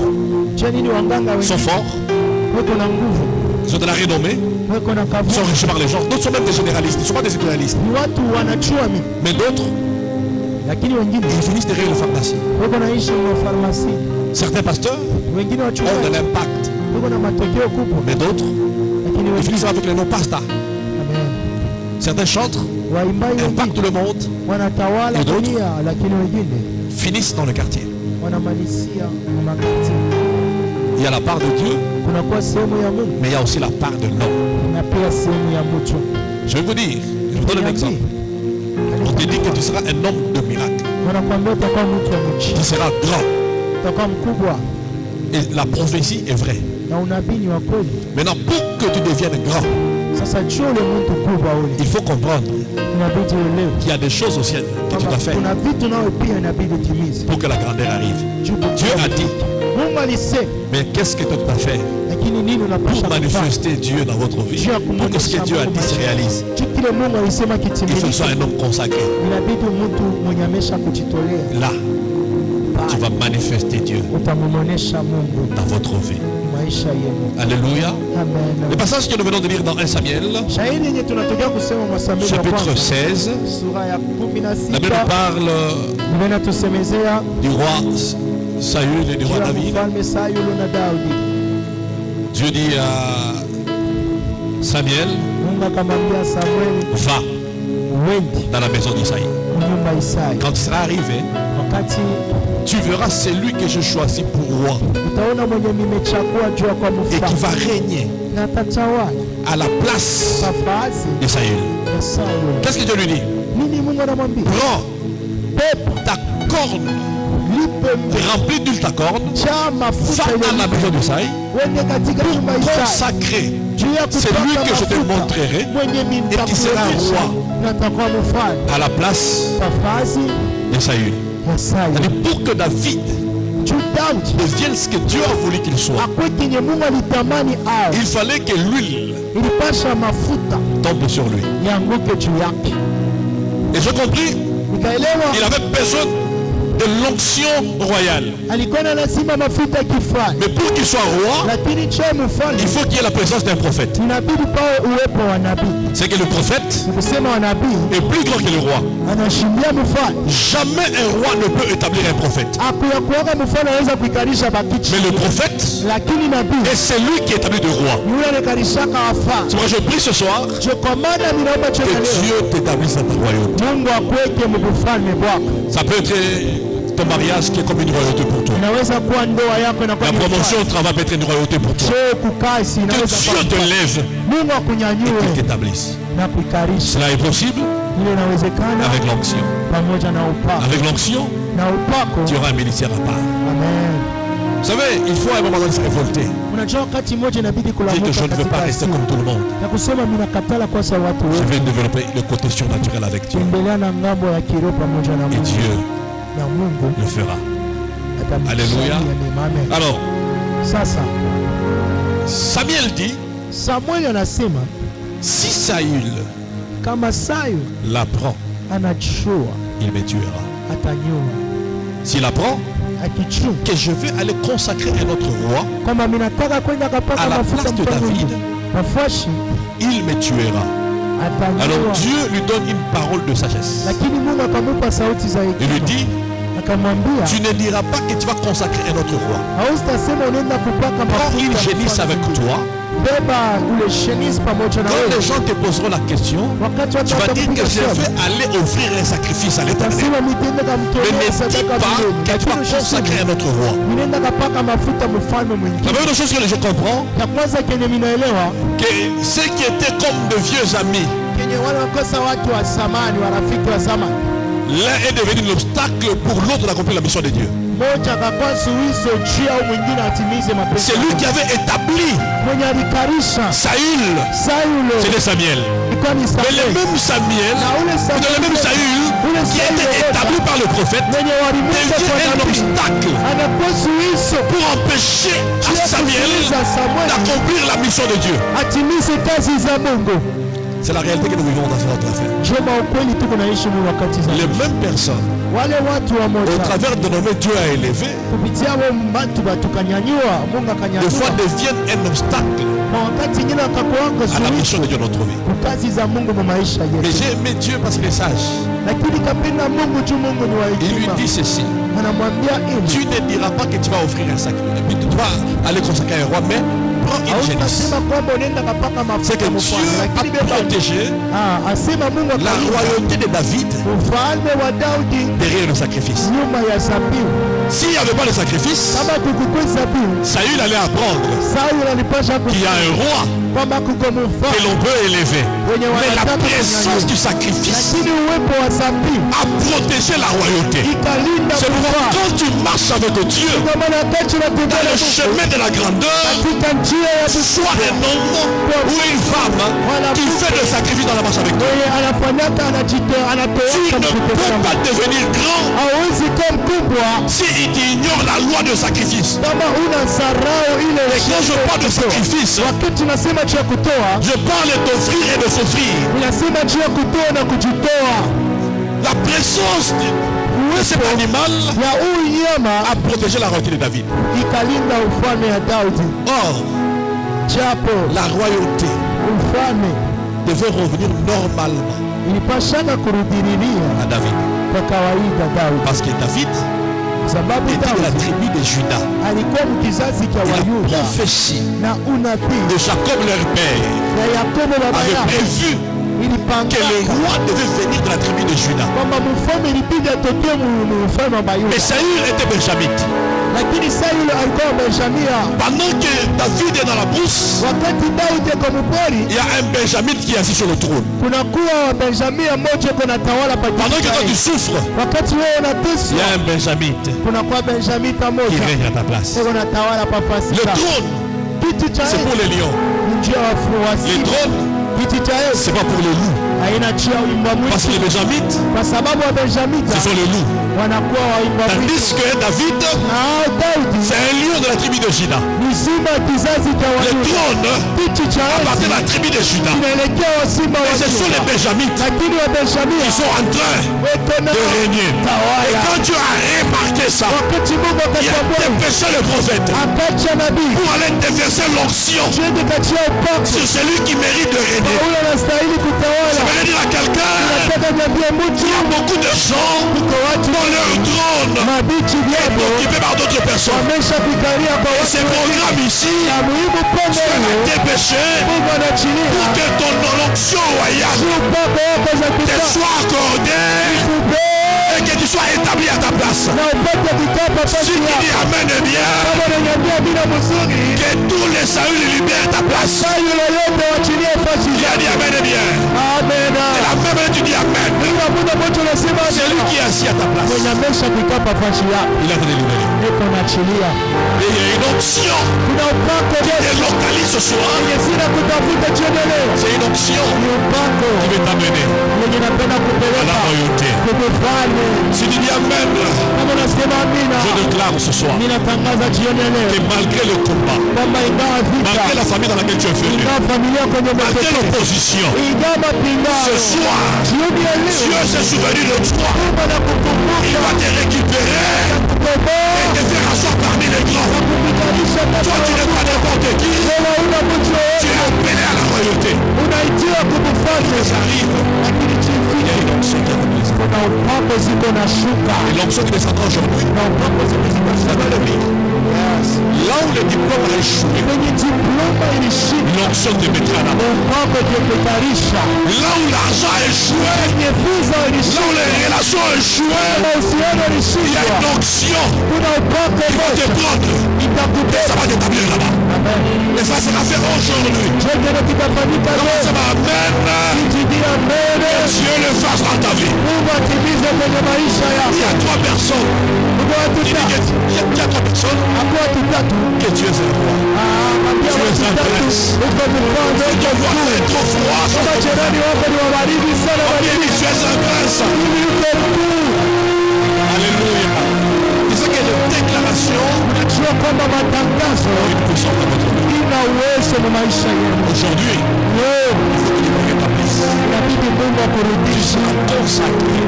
Je nini wanganga
sont
wengine
forts,
weko na nguvu,
ils ont de la renommée,
weko na
ils sont
kavu,
riches par les gens. D'autres sont même des généralistes, ils ne sont pas des spécialistes.
ni watu wanachua mimi,
Mais d'autres,
lakini wengine
ils finissent derrière le pharmacie.
weko naishi mwa farmasi,
Certains pasteurs
wengine
ont de
wachungaji
l'impact,
weko na matokeo kubwa,
mais d'autres,
lakini
ils
wengine
finissent avec le nom pasta.
Amen.
Certains chantres
Waimbaji
impactent
wengine
le monde,
wanatawala
Et d'autres?
dunia, lakini wengine
finissent dans le quartier.
wanamalizia makati.
Il y a la part de Dieu,
Kunakuwa sehemu ya Mungu
mais il y a aussi la part de l'homme.
na pia sehemu ya mtu.
Je vais vous dire, je vous donne un exemple. On te dit que tu seras un homme de miracle,
Wanakuambia utakuwa mtu wa
tu
mchi,
seras grand.
utakuwa mkubwa,
Et la prophétie est vraie.
na unabii ni wa kweli.
Maintenant, pour que tu deviennes grand,
Sasa juu ule mtu kubwa ule,
il faut comprendre
inabidi uelewe
qu'il y a des choses aussi que tu
kwamba
dois faire
kuna vitu nawe pia inabidi utimize.
pour que la grandeur arrive.
Juu
Dieu a dit,
Mungu alisema,
mais qu'est-ce que tu dois faire
lakini nini
pour
unapasha kufanya?
manifester Dieu dans votre vie?
Juu ya
Pour que ce que Dieu a dit se réalise,
Juu kile Mungu alisema
il faut que tu
kitimilike,
sois un homme consacré.
inabidi mtu mwenye amesha kujitolea,
Là, tu vas manifester Dieu
utamuonesha Mungu
dans votre vie.
maisha yenu.
Alléluia. Le
Amen.
passage que nous venons de lire dans 1 Samuel,
Shahidi yenye tunatokea kusema Mwasamili wa
chapitre
kwanza
16,
sura ya
la Bible
16
parle
Biblia tusemezea
du roi Saül et du
juu
roi
ya
David.
mfalme Sayulo na Daudi.
Dieu dit à Samuel,
Mungu akamwambia Samueli,
va
wendi
dans la maison d'Isaïe.
nyumba Isai.
Quand tu seras arrivé,
Wakati
tu verras celui que je choisis pour roi
utaona mwenye nimechagua juu ya kwa
et qui va
mfalme
régner
na atatawala
à la place
nafasi
de Saül.
ya Saulo.
Qu'est-ce que Dieu lui dit?
Nini Mungu anamwambia?
Prends
Pepo
ta corne,
lipe
remplis d'huile ta corne,
cha mafuta
va à la
ile
maison d'Isaïe,
wende katika nyumba Isai
consacré.
juu ya
C'est lui
kupaka
que je te
mafuta
montrerai
mwenye
et qui sera
nitakuonyesha
roi
na atakuwa mfalme
à la place
nafasi
de Saül.
ya Saulo.
C'est-à-dire pour que David
Juu Daudi
devienne ce que Dieu a voulu qu'il soit,
akwe kenye Mungu alitamani awe,
il fallait que l'huile
ilipasha mafuta
tombe sur lui.
yanguke juu yake.
Et j'ai compris,
Nikaelewa
il avait besoin de l'onction royale.
alikuwa na lazima mafuta ya kifalme,
Mais pour qu'il soit roi,
lakini je mfalme
il faut qu'il y ait la présence d'un prophète.
inabidi pawe uwepo wa nabii.
C'est que le prophète
Kusema wa nabii
est plus grand que le roi.
anashindia mfalme.
Jamais un roi ne peut établir un prophète.
Akuyakuaga mfalme anaweza kuikarisha bakichi,
Mais le prophète
lakini nabii
est celui qui établit de roi.
yule anakarishaka wafalme.
C'est pourquoi je prie ce soir
Je commande minaomba
que
chena leo,
Dieu t'établisse dans ta royauté.
Mungu akweke mufalme bwako.
Ça peut être ton mariage qui est comme une royauté pour toi.
Inaweza kuwa ndoa yako inakuwa
La
ni
promotion
mfalme.
au travail peut être une royauté pour toi.
Cheo kukasi
Que
inaweza
Dieu
kuwa
te
mfalme.
lève
Mungu
et qu'il
akunyanyue
t'établisse.
na kuikarisha.
Cela est possible
Ile inawezekana
avec l'onction.
pamoja na upako.
Avec l'onction,
Na upako.
tu auras un ministère à part.
Amen.
Vous savez, il faut à un moment donné se révolter.
Unajua wakati mmoja inabidi
Dire que
kulamuka
je ne veux pas
katika
rester
asili.
comme tout le monde.
Na kusema mimi nakatala kwa sababu watu
Je
wote.
vais développer le côté surnaturel avec Dieu.
Endelea na ngambo ya kiroho pamoja na
Et
Mungu.
Dieu
Na Mungu
le fera.
atamsaidia. Amen.
Alors,
Sasa
Samuel dit,
Samuel anasema
si Saül
kama Sayu
l'apprend,
anajua
il me tuera.
atanyua.
S'il apprend
Akichua
que je vais aller consacrer un autre roi,
kama mimi nataka kwenda kapaka
À la
mafuta
place de
mfalme
David.
mwingine, Mafuashi
il me tuera. Alors
atanyua.
Dieu lui donne une parole de sagesse.
Lakini Mungu akamupa sauti za
Il lui
hekima.
dit,
Akamwambia
tu ne diras pas que tu vas consacrer un autre roi.
hausitasema unaenda kupaka
Prends une
mafuta
génisse
mfalme
avec
mwingine.
toi.
Beba ule shenisi pamoja na
Quand les
wewe.
gens te poseront la question,
Wakati watu
tu vas dire que
watakupiga
je
swali,
vais aller offrir un sacrifice à l'éternel.
nasema nitaenda
Mais
kumtolea
ne dis
sadaka
pas
mbinguni.
que tu vas
Lakini
consacrer
ushasema,
un autre roi.
ninaenda kapaka mafuta mfalme
La
mwingine.
première chose que je comprends,
Ya kwanza kenye minaelewa
que ceux qui étaient comme de vieux amis,
kenye wale wakosa watu wa zamani, warafiki wa zamani,
l'un est devenu l'obstacle pour l'autre d'accomplir la mission de Dieu.
mmoja akakuwa suizo juu au mwingine atimize mapenzi.
C'est lui qui avait établi
Mwenye alikarisha
Saül,
Saulo
c'était Samuel.
ilikuwa ni
Mais le
Samuel.
même Samuel,
Na ule
dans le même Saül, qui était établi par le prophète,
mwenye walimwita kwa
devient un
nabii
obstacle
anakuwa suizo
pour empêcher à
juu ya
Samuel
kuzuiza Samuel
d'accomplir la mission de Dieu.
atimize kazi za Mungu.
C'est la réalité que nous vivons dans notre affaire.
Jema ukweli tuko naishi mu wakati za
Les mêmes personnes,
wale watu wa
au
moja
travers de nommés Dieu a élevé,
kupitia wao watu batukanyanyua Mungu
des fois
akanyanyua
deviennent un obstacle
na wakati ingine akakuanga
à la
suizo
mission de Dieu dans notre vie.
kazi za Mungu mu maisha
Mais
yetu.
j'ai aimé Dieu parce qu'il est sage.
Lakini kapenda Mungu juu Mungu ni wa
Il lui
hekima.
dit ceci:
Anamwambia
tu
hivi,
ne diras pas que tu vas offrir un sacrifice, puis tu vas aller consacrer un roi, mais prends une génisse.
hautasema kwamba unaenda kapaka
C'est que
mafuta
Dieu
mfalme,
a
lakini beba
protégé
asema Mungu
la
akalinda
royauté de David
ufalme wa Daudi
derrière le sacrifice.
nyuma ya zabihu.
S'il n'y avait pas le sacrifice,
Kama kukukuwa zabihu,
Saül allait apprendre
Sauli alipasha
qu'il y a un roi
kwamba kuko
que
mfalme
l'on peut élever.
wenye
Mais la
wanataka
présence
kunyanyua.
du sacrifice
Lakini uwepo wa zabihu
a protégé la royauté.
ikalinda
C'est pourquoi
mfalme.
quand tu marches avec Dieu
Kwa maana wakati unatembea
dans
na
le
Mungu,
chemin de la grandeur,
katika njia ya
soit un homme ou une femme qui fait le sacrifice dans la marche avec toi.
mwenye anafanyaka
Tu
anatoka
ne peux pas devenir grand
hawezi kuwa mkubwa
si tu ignores la loi de sacrifice.
kama una sarau ile.
Et quand je parle de sacrifice,
Wakati nasema juu ya kutoa,
je parle d'offrir et de s'offrir.
ninasema juu ya kutoa na kujitoa.
La présence de cet animal
Ya huyu nyama
a protégé la royauté de David.
ikalinda ufalme ya Daudi,
Or,
japo
la royauté
ufalme
devait revenir normalement
ilipashaka kurudililia
à David.
kwa kawaida Daudi,
Parce que David
sababu
était de la
Daudi
tribu de Juda.
alikuwa mkizazi cha
Et la
Wayuda
prophétie
na unabii
de Jacob leur père
ya Yakobo baba
avait
yao
prévu que le
ilipangaka
roi devait venir de la tribu de Juda.
kwamba mfalme ilibidi atokee mu ufalme wa Bayuda,
Mais Saül était benjamite.
lakini Sauli alikuwa Benjamia.
Pendant que David est dans la brousse,
Wakati Daudi kwa mpori,
il y a un benjamite qui est assis sur le trône.
kuna kuwa wa Benjamia mmoja kuna tawala pa
Pendant que toi tu souffres,
wakati wewe
il y
unateswa,
a un benjamite
kuna kuwa Benjamita
qui
mmoja
règne à ta place.
kuna tawala pa fasi
Le
yako.
trône,
Kiti cha
c'est pour
enzi
les lions.
ni njia ya
Les
wafuasi.
trônes,
Kiti cha enzi
c'est pas pour les loups.
haina njia ya umbwa
Parce que
mwitu,
les benjamites,
kwa sababu wa Benjamita
ce sont les loups.
wanakuwa waimba mwitu.
Tandis que David,
Na Daudi
c'est un lion de la tribu de Juda.
ni simba kizazi cha
Le
Wayuda.
trône
Kiti cha
appartient à
enzi
la tribu de Juda.
kinaelekea wa simba wa
Et ce sont les
Yuda.
Benjamites
Lakini wa Benjamini
qui sont en train
wekona
de régner. Et
tawala.
quand Dieu a remarqué ça,
Wakati Mungu
il a
akatambua
dépêché le prophète
akacha nabii
pour aller déverser l'onction
tuende kachia upako
sur celui qui mérite de régner.
ule anastahili
Ça
kutawala.
veut dire à quelqu'un,
Nataka niambie mtu
il y a beaucoup de gens
kuko watu
dont leur trône
mabichi
est
vyabo
occupé par d'autres personnes.
wameshapigania kwa
Et
watu
ces programmes ici,
na muhimu pombe
Dieu l'a
hiyo
dépêché
Mungu anaachilia
pour que ton onction royale
upako wako za
te
kitapa
soit accordée et que tu sois établi à ta place.
na upate kitapa
Si
pasi
tu dis
yako.
Amen, eh bien,
Kama unaniambia bila mzuri
que tous les saluts libèrent ta place.
saa yule yote wachilie fasi
Il a dit
yako.
Amen, eh bien.
Amen.
Et la même tu dis Amen.
Kila muda mtu anasema
C'est lui qui est assis à ta place.
mwenye amesha kitapa fasi yako
Il a te délivrer.
niko naachilia.
Et il y a une onction
Kuna upako
qui
Yesu
délocalise ce soir.
yenye sina kutafuta jioni leo.
C'est une onction
Ni upako
qui veut t'amener
yenye napenda
à la
kupeleka
royauté.
kukufanye.
Si tu dis Amen,
Kama unasema amina,
je déclare ce soir
ninatangaza jioni ya
que
leo
malgré le combat,
kwamba ingawa
malgré
vita,
la famille dans laquelle tu es venu,
ingawa familia kwenye
malgré
mapekee,
l'opposition,
ingawa
ce
mapingano,
soir,
jioni ya
Dieu
leo
s'est souvenu de toi.
Mungu anakukumbuka
Il va te récupérer
kukomboa
et te faire asseoir parmi les grands.
na kukukanisha
Toi, tu n'es pas n'importe qui.
wewe una mtu
Tu
yoyote
es appelé à la royauté.
unaitiwa kukufanya,
J'arrive.
lakini
Il y a
chini
une onction qui est remise.
kuna upako ziko na shuka
Et l'onction qui descendra aujourd'hui,
na upako ziko
ça va
zinashuka.
le lire. Là où le diplôme a échoué,
Kwenye diploma ilishika
l'onction te mettra là-bas.
upako ikikutarisha.
Là où l'argent a échoué,
Kwenye visa
là où
ilishika,
les relations ont échoué,
mahusiano
il y a
ilishika.
une onction
Kuna upako
qui va te
moja
prendre. Et
itakubeba.
ça va t'établir là-bas.
Amen.
Et ça sera fait aujourd'hui.
Chochote kitafanyika
Commence
leo.
à Amen.
Kijidi amen.
Dieu le fasse dans ta vie.
Mungu atimize kwenye maisha
Il y
yako.
a 3 personnes.
Mungu watu
Il dit
tatu.
qu'il y a 3 personnes
Hapo watu tatu.
que Dieu est roi.
Mwambia
Tu es
watu
un
tatu.
prince.
Uko mfalme,
Si
uko
ton voisin
mkuu.
est trop froid,
Kama jirani wako ni wabaridi sana,
il
baridi.
dit tu es un prince.
Mimi uko mkuu.
Alléluia. C'est ça qui est une déclaration
Unajua kwamba matangazo
pour une puissance dans votre vie.
ina uwezo na maisha yenu.
Aujourd'hui,
Leo
il faut que tu te rétablisses.
inabidi Mungu
Tu
akurudishe.
seras consacré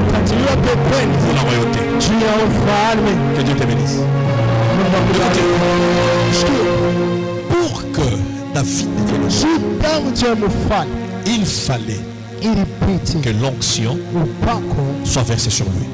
Utatiliwa pepeni
pour la royauté.
juu ya ufalme.
Que Dieu te bénisse.
Mungu akubariki.
Pour que David devienne
Juu tangu cha mfalme
il fallait
ilibidi
que l'onction
upako
soit versée sur lui.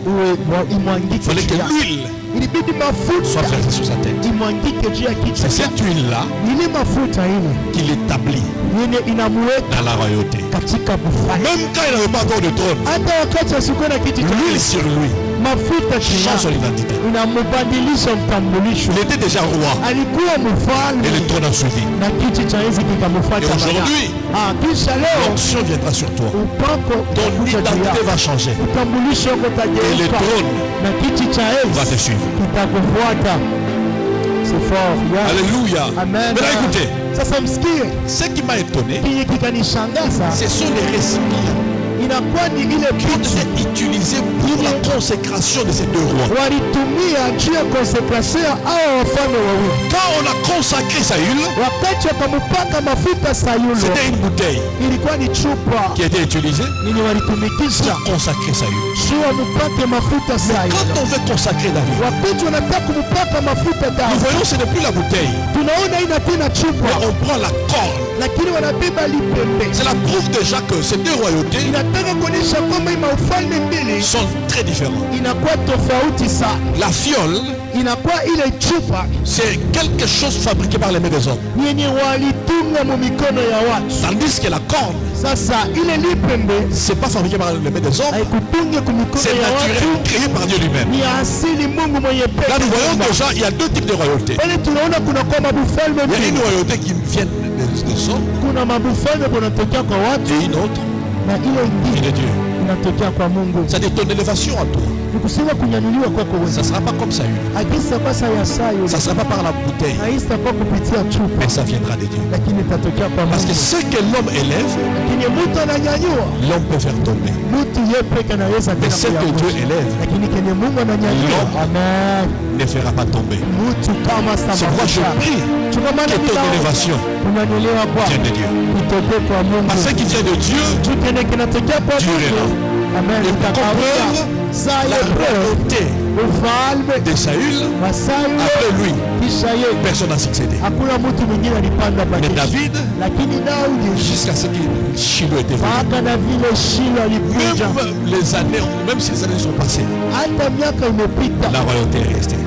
Il
imwangike
fallait
juu
que
yake.
l'huile
Ilibidi
soit
mafuta
versée sur sa tête.
imwangike juu ya kichwa
C'est
chake.
cette huile-là
Ile mafuta ile
qui l'établit
yenye inamuweka
dans la royauté.
katika bufani.
Même quand il n'avait pas encore de trône,
Hata wakati asikuwa na kiti cha
l'huile
enzi,
sur lui
mafuta
change son
kina
identité.
inambadilisha mtambulisho.
Il était déjà roi
Alikuwa mfalme
et le trône a suivi.
na kiti cha enzi
Et
kikamfuata
aujourd'hui,
baadaye. Kisha leo
l'onction viendra sur toi.
upako
Ton
utakuja juu
identité
yako.
va changer.
Utambulisho wako
Et le
utageuka
trône
na kiti cha
va te
enzi
suivre.
kitakufuata. C'est fort. Yes.
Alléluia.
Amen.
Maintenant écoutez,
Sasa msikie,
ce qui m'a étonné,
kinyi kikanishangaza
ce sont les récipients
inakuwa ni ile
qui ont
vitu
été utilisés pour la consécration de ces deux rois.
walitumia juu ya konsekrasio ya hao wafalme wawili.
Quand on a consacré Saül,
Wakati wakamupaka mafuta Sayulo,
c'était une bouteille
ilikuwa ni chupa
qui a été utilisée
yenye walitumikisha
pour consacrer Saül.
juu wamupake mafuta
Quand
Sayulo.
on veut consacrer David,
Wakati wanataka kumupaka mafuta
nous
Daudi,
voyons ce n'est plus la bouteille,
tunaona ina tena
mais
chupa,
on prend la corne.
lakini wanabeba lipembe.
C'est la preuve déjà que ces deux royautés
Inataka kuonyesha kwamba hii maufalme mbili
sont très différentes.
inakuwa tofauti sana.
La fiole,
Inakuwa ile chupa
c'est quelque chose fabriqué par les mains des hommes.
yenye walitunga mu mikono ya watu.
Tandis que la corne,
Sasa ile lipembe
c'est pas fabriqué par les mains des hommes,
haikutunge ku mikono
c'est
ya
naturel,
watu,
créé par Dieu lui-même.
ni asili Mungu mwenye pekee.
Là, nous voyons déjà, il y a deux types de royautés.
Pale tunaona kuna kwa mabufalme
Il y a une
mbili.
royauté qui vient des hommes
Kuna mabufalme kunatokea kwa watu
et une autre
na ile
qui est
ingine
de Dieu.
inatokea kwa Mungu.
C'est-à-dire ton élévation à toi.
Nikusema kunyanyuliwa kwako wewe.
Ça ne sera pas comme Saül.
Hakika kwa saa ya saa yule.
Ça ne sera pas par la bouteille.
Haista kwa kupitia chupa.
Mais ça viendra de Dieu.
Lakini itatokea kwa Mungu.
Parce que ce que l'homme élève,
Lakini mtu ananyanyua.
l'homme peut faire tomber.
Mtu yeye peke anaweza
Mais ce que Dieu élève,
lakini kenye Mungu ananyanyua. Amen.
ne fera pas tomber.
Mtu kama sama.
C'est pourquoi je prie que ton élévation
kunyanyuliwa kwa
vienne de Dieu.
kutoka kwa Mungu.
Parce que ce qui vient de Dieu,
Tukene kinatokea kwa
durera.
Amen.
Et pour comprendre la royauté
ufalme
de Saül,
Saül
après lui,
kisha yeye
personne n'a succédé.
hakuna mtu mwingine alipanda
Mais
badala.
David,
Lakini Daudi
jusqu'à ce que Shiloh était venu,
mpaka na vile Shilo alikuja,
même les années, même si les années sont passées,
hata miaka imepita,
la royauté est restée.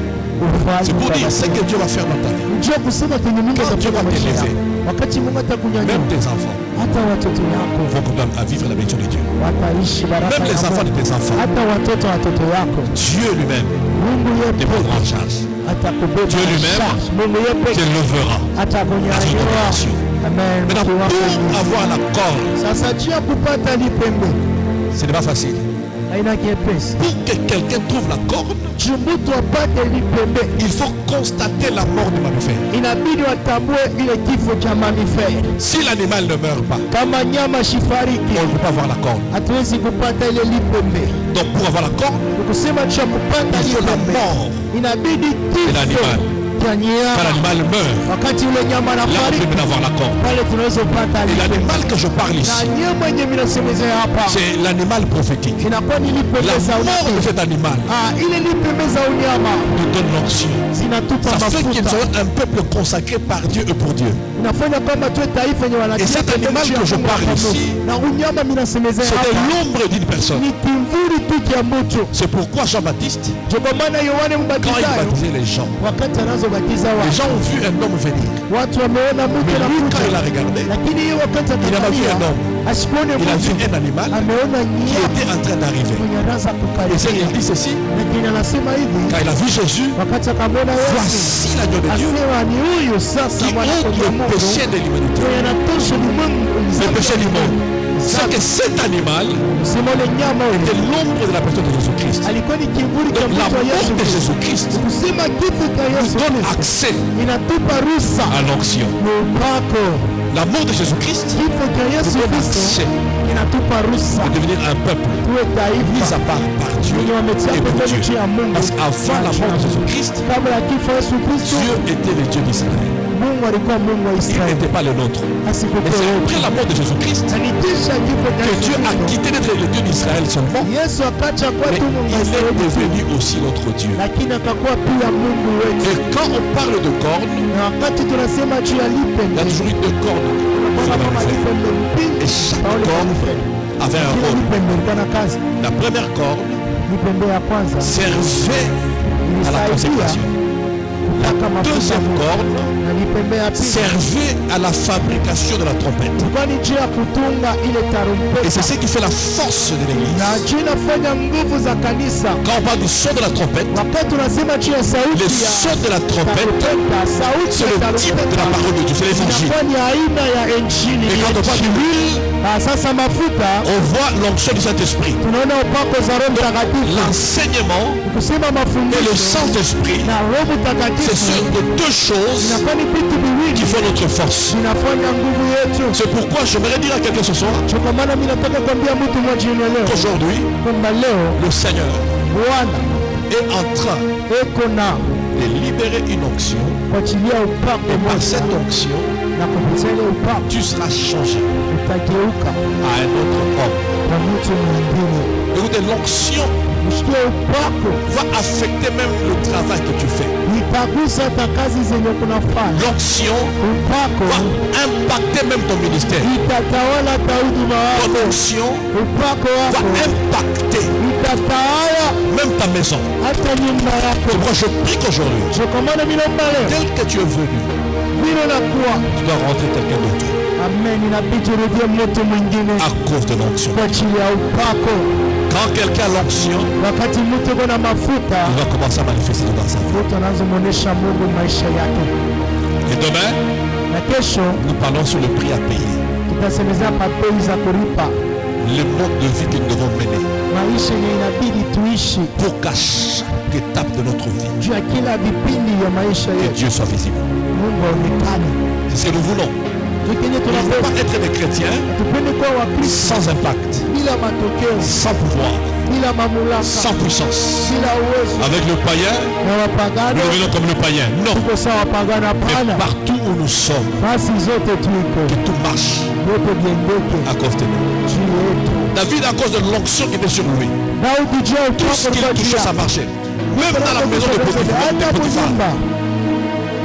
C'est pour dire ce que Dieu va faire dans ta vie.
Njoo kusema kenye Mungu
Quand Dieu va
atafanya maisha
t'élever,
yako. Wakati Mungu atakunyanyua,
même tes enfants
hata watoto yako
vont continuer à vivre la bénédiction de Dieu.
wataishi baraka
Même les
ya
enfants de
Mungu.
tes enfants,
Hata watoto yako
Dieu lui-même
Mungu
te
yeye
prendra en charge.
atakubeba
Dieu lui-même
Mungu yeye
te levera.
atakunyanyua. Amen.
Maintenant, pour avoir la corde,
Sasa jia kupata lipembe
ce n'est pas facile.
haina kiepesi.
Pour que quelqu'un trouve la corde,
Mtu apate lipembe
il faut constater la mort du mammifère.
inabidi watambue ile kifo cha mamifere.
Si l'animal ne meurt pas,
Kama nyama shifariki,
on ne peut pas avoir la corde.
hatuwezi kupata ile lipembe.
Donc pour avoir la corde,
Kusema cha kupata
il faut la
lipembe
mort.
inabidi kifo
l'animal.
cha
Quand
nyama.
l'animal meurt,
Wakati ule nyama
là on
anafariki,
peut avoir la corde.
pale tunaweza kupata
Et
lipembe.
l'animal que je parle
Na
ici,
nyama yenye minasemezea hapa
c'est l'animal prophétique.
inakuwa ni
La
lipembe za
mort de
unyama.
cet animal
Ile lipembe za unyama
nous donne l'onction.
zinatupa
Ça fait qu'ils
mafuta,
sont un peuple consacré par Dieu et pour Dieu.
inafanya kwamba tuwe taifa yenye wanatia
Et cet animal
nchi ya
que je
Mungu
parle
hapa
ici,
Mungu. Na unyama minasemezea
C'était
hapa
l'ombre d'une personne.
ni kimvuri tu cha mtu.
C'est pourquoi Jean-Baptiste,
Ndio kwa maana Yohane
quand il
Mbatizayo
baptisait les gens,
wakati anazobatiza
les
watu,
gens ont vu un homme venir.
watu wameona mtu
Mais lui, quand il a
anakuja,
regardé,
lakini yeye wakati
il n'a pas vu un
anaangalia
homme.
asikuone
Il a vu
mtu,
un animal
ameona
qui
nyama
était en train d'arriver.
mwenye anaanza
Et c'est il
kukaribia,
dit ceci,
lakini anasema hivi
quand il a vu Jésus,
wakati akamwona Yesu,
voici l'agneau de Dieu
asema ni huyu sasa
qui
mwana
ôte
wa
le
Mungu
péché de l'humanité.
mwenye anatosha ulimwengu
Le péché du monde. C'est que cet animal
Sema ule nyama
était
ule
l'ombre de la personne de Jésus-Christ.
alikuwa ni kivuli cha
Donc la
mtu wa Yesu
mort de
Kristo.
Jésus-Christ
Kusema kifo cha Yesu
donne
Kristo
accès
inatupa ruhusa
à l'onction.
ni upako.
La mort de Jésus-Christ
Kifo cha Yesu
nous donne
Kristo
accès
inatupa ruhusa
de devenir un peuple
tuwe
mis
taifa
à part par Dieu
wenye wametia
et pour
pembeni
Dieu.
ya Mungu.
Parce qu'avant la mort de Jésus-Christ,
Kabla ya kifo Yesu Kristo,
Dieu était le Dieu d'Israël.
Mungu alikuwa Mungu wa
Il
Israeli,
n'était pas le nôtre. Mais
asikupe
c'est
wewe.
après la mort de Jésus-Christ
Na ni kisha kifo cha
que
Yesu
Dieu a
Kristo,
quitté d'être le Dieu d'Israël seulement,
Yesu akacha kuwa
mais
tu Mungu wa
il est
Israeli tu,
devenu aussi notre Dieu.
lakini akakuwa pia Mungu wetu.
Et quand on parle de cornes,
Na wakati tunasema juu ya
il y a
lipembe,
toujours eu deux cornes sur
tunaona
le
kama
mammifère.
lipembe mpili
Et chaque
na ule
corne
mammifère.
avait un
Kila
rôle.
lipembe ilikuwa na kazi.
La première corne
Lipembe ya kwanza
servait à la
ilisaidia
consécration. La
kupaka mafuta
deuxième
Mungu.
corne
Na lipembe ya pili
servait à la fabrication de la trompette.
ilikuwa ni njia ya kutunga ile
Et
tarumbeta,
c'est ce qui fait la force de l'église.
na njia inafanya nguvu za kanisa.
Quand on parle du son de la trompette,
Wakati tunasema juu ya sauti
le
ya
son de la trompette,
tarumbeta, sauti
c'est
ya
le type de la
tarumbeta
parole de Dieu, c'est l'évangile.
inakuwa ni aina ya injili.
Et quand on parle d'huile,
Sasa mafuta
on voit l'onction du Saint-Esprit.
tunaona upako za Roho Mtakatifu,
L'enseignement
kusema
et le
mafundisho
Saint-Esprit,
na Roho
c'est
Mtakatifu
sur de deux choses
inakuwa ni vitu viwili
qui font notre force.
vinafanya nguvu yetu.
C'est pourquoi j'aimerais dire à quelqu'un ce soir
Ndio kwa maana mimi nataka kuambia mtu mmoja jioni ya leo
qu'aujourd'hui,
kwamba leo
le Seigneur
Bwana
est en train
eko na
de libérer une onction.
kuachilia upako
Et par
moja,
cette onction,
na kupitia ile upako
tu seras changé
utageuka
à un autre homme.
kwa mtu mwingine.
Écoutez, l'onction
Mshikie upako
va affecter même le travail que tu fais.
itagusa hata kazi zenye kunafanya.
L'onction
Upako
va impacter même ton ministère.
itatawala hata huduma
Ton
wako.
onction
Upako
va
wako
impacter
itatawala
même ta maison.
hata nyumba yako.
Moi, je prie qu'aujourd'hui,
Ndio kwa maana mimi naomba leo
tel que tu es venu,
vile nakuwa
tu dois rentrer quelqu'un d'autre
amen, inabidi urudie mtu mwingine
à cause de l'onction.
kwa ajili ya upako.
Quand quelqu'un a l'onction,
Wakati mtu uko na mafuta,
il va commencer à manifester dans sa vie.
mtu anazomuonesha Mungu maisha yake.
Et demain,
Na kesho
nous parlons sur le prix à payer.
tutasemezea papeli za kulipa.
le mode de vie que nous devons mener
maisha yenye inabidi tuishi
pour qu'à chaque étape de notre vie,
juu ya kila vipindi vya maisha
que
yetu
Dieu soit visible.
Mungu aonekane.
C'est ce que nous voulons.
Kenye
Nous ne voulons
tunapenda
pas être des chrétiens
tupende kuwa Wakristo
sans impact,
bila matokeo,
sans pouvoir,
bila mamlaka,
sans puissance.
bila uwezo.
Avec le païen,
Na wapagano
nous devenons comme le païen. Non.
tuko sawa wapagano,
Mais
hapana.
partout où nous sommes,
Fasi zote tuiko
que tout marche
yote biendeke
à cause de nous.
juu yetu.
David, à cause de l'onction qui était sur lui,
Daudi juu ya
tout ce
upako
qu'il
ulikuwa juu
touchait, ça
yake.
marchait. Même dans la maison de Potiphar,
Hata kunyumba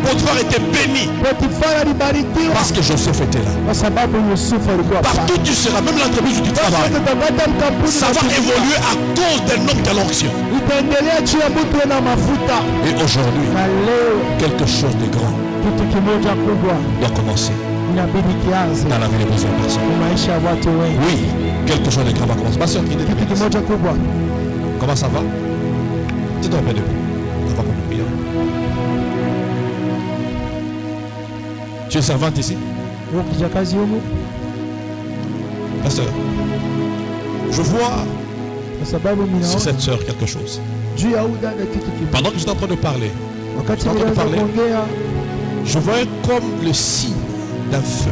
Potiphar était béni
Potifara alibarikiwa
parce que Joseph était là.
kwa sababu Yusufu alikuwa
Partout où tu seras, même l'entreprise où tu travailles,
utapata mkampuni
ça va évoluer à cause d'un homme qui a l'onction.
itaendelea juu ya mtu na mafuta.
Et aujourd'hui,
Na leo
quelque chose de grand
kitu kimoja kubwa
doit commencer
inabidi kianze
dans la vie de plusieurs personnes.
kwa maisha ya watu wengi.
Oui, quelque chose de grand va commencer. Ma soeur qui est
Kitu kimoja kubwa.
comment ça va? Tu dois pas debout. On va prendre une prière. Tu es servante ici?
Wewe kijakazi humu
Pasteur, je vois
kwa sababu
sur
ninaona
cette sœur quelque chose.
juu ya huyu dada kitu kimoja.
Pendant que j'étais en train de parler,
Wakati
Quand on
nilianza
parlait.
kuongea
je voyais comme le signe d'un feu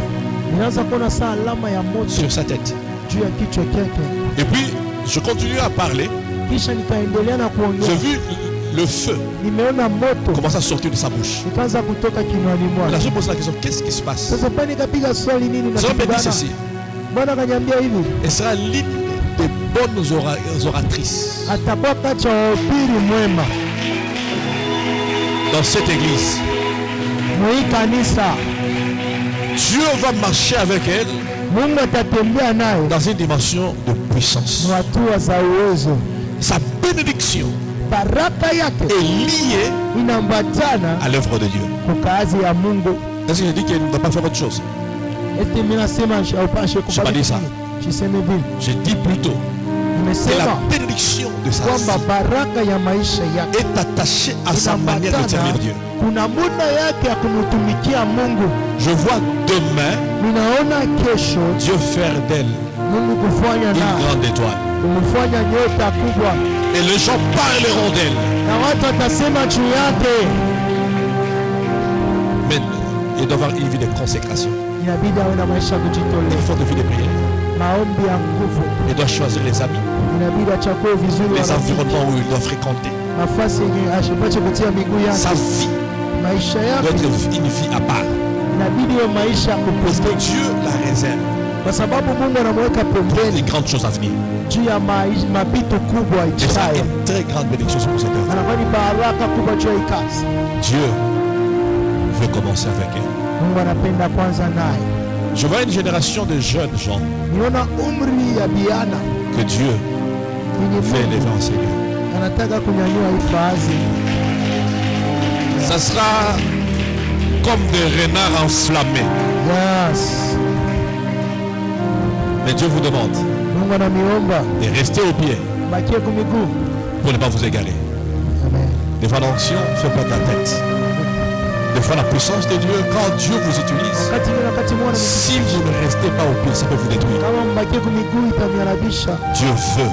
nilianza kuona saa alama ya moto
sur sa tête.
juu ya kichwa chake.
Et puis, je continuais à parler.
Kisha nikaendelea na
J'ai
kuongea.
vu le feu
Nimeona moto
commencer à sortir de sa bouche.
ikaanza kutoka kinywani
Et là,
mwake.
je me pose la question, qu'est-ce qui se passe?
Sasa pale nikapiga swali nini na
Ça me dit
kibana.
ceci.
Bwana akaniambia hivi,
Elle sera l'une des bonnes oratrices
atakuwa kati ya wahubiri mwema
dans cette église.
mwii kanisa.
Dieu va marcher avec elle
Mungu atatembea naye
dans une dimension de puissance.
ni hatua za uwezo.
Sa bénédiction
Baraka yake
est liée
inaambatana
à l'œuvre de Dieu.
kwa kazi ya Mungu.
Est-ce que je dis qu'elle ne doit pas faire autre chose?
Eti mimi nasema haupashe
Je pas dit ça.
Siseme vile.
Je dis plutôt que la
Nimesema
bénédiction de sa
kwamba
vie
baraka ya maisha yake
est attachée à sa manière de servir Dieu.
kuna muna yake ya kumtumikia Mungu.
Je vois demain
Ninaona kesho
Dieu faire d'elle
Mungu kufanya
une
na
grande étoile.
kumfanya nyota kubwa
Et les gens parleront d'elle.
na watu watasema juu yake.
Mais il doit avoir une vie de consécration,
Inabidi awe na maisha ya
une
kujitolea,
forte vie de prière.
maombi ya nguvu.
Il doit choisir les amis,
Inabidi achague vizuri
les
warafiki,
environnements où il doit fréquenter.
nafasi yenye ashipache kutia miguu
Sa
yake.
vie
Maisha
doit
yake
être une vie à part.
inabidi iwe maisha ya
Parce que
kupendeza,
Dieu la réserve
kwa sababu Mungu anamweka
pour les
pembeni
grandes choses à venir.
juu ya mapito kubwa
Et ça a
ijayo.
une très grande bénédiction sur cette œuvre.
Anakuwa ni baraka kubwa juu ya hii kazi.
Dieu veut commencer avec elle.
Mungu anapenda kwanza naye.
Je vois une génération de jeunes gens
Niona umri ya biana
que Dieu
yenye
fait
Mungu
élever en Seigneur.
anataka kunyanyua hii kazi.
Ça sera comme des renards enflammés.
Yes.
Mais Dieu vous demande
Mungu anamiomba
de rester au pied
bakie kumiguu.
pour ne pas vous égarer.
Amen.
Des fois, l'onction fait perdre la tête. Des fois, la puissance de Dieu, quand Dieu vous utilise,
Wakati mwana
si vous ne restez pas au pied, ça peut vous détruire.
kama mbakie kumiguu itamiarabisha.
Dieu veut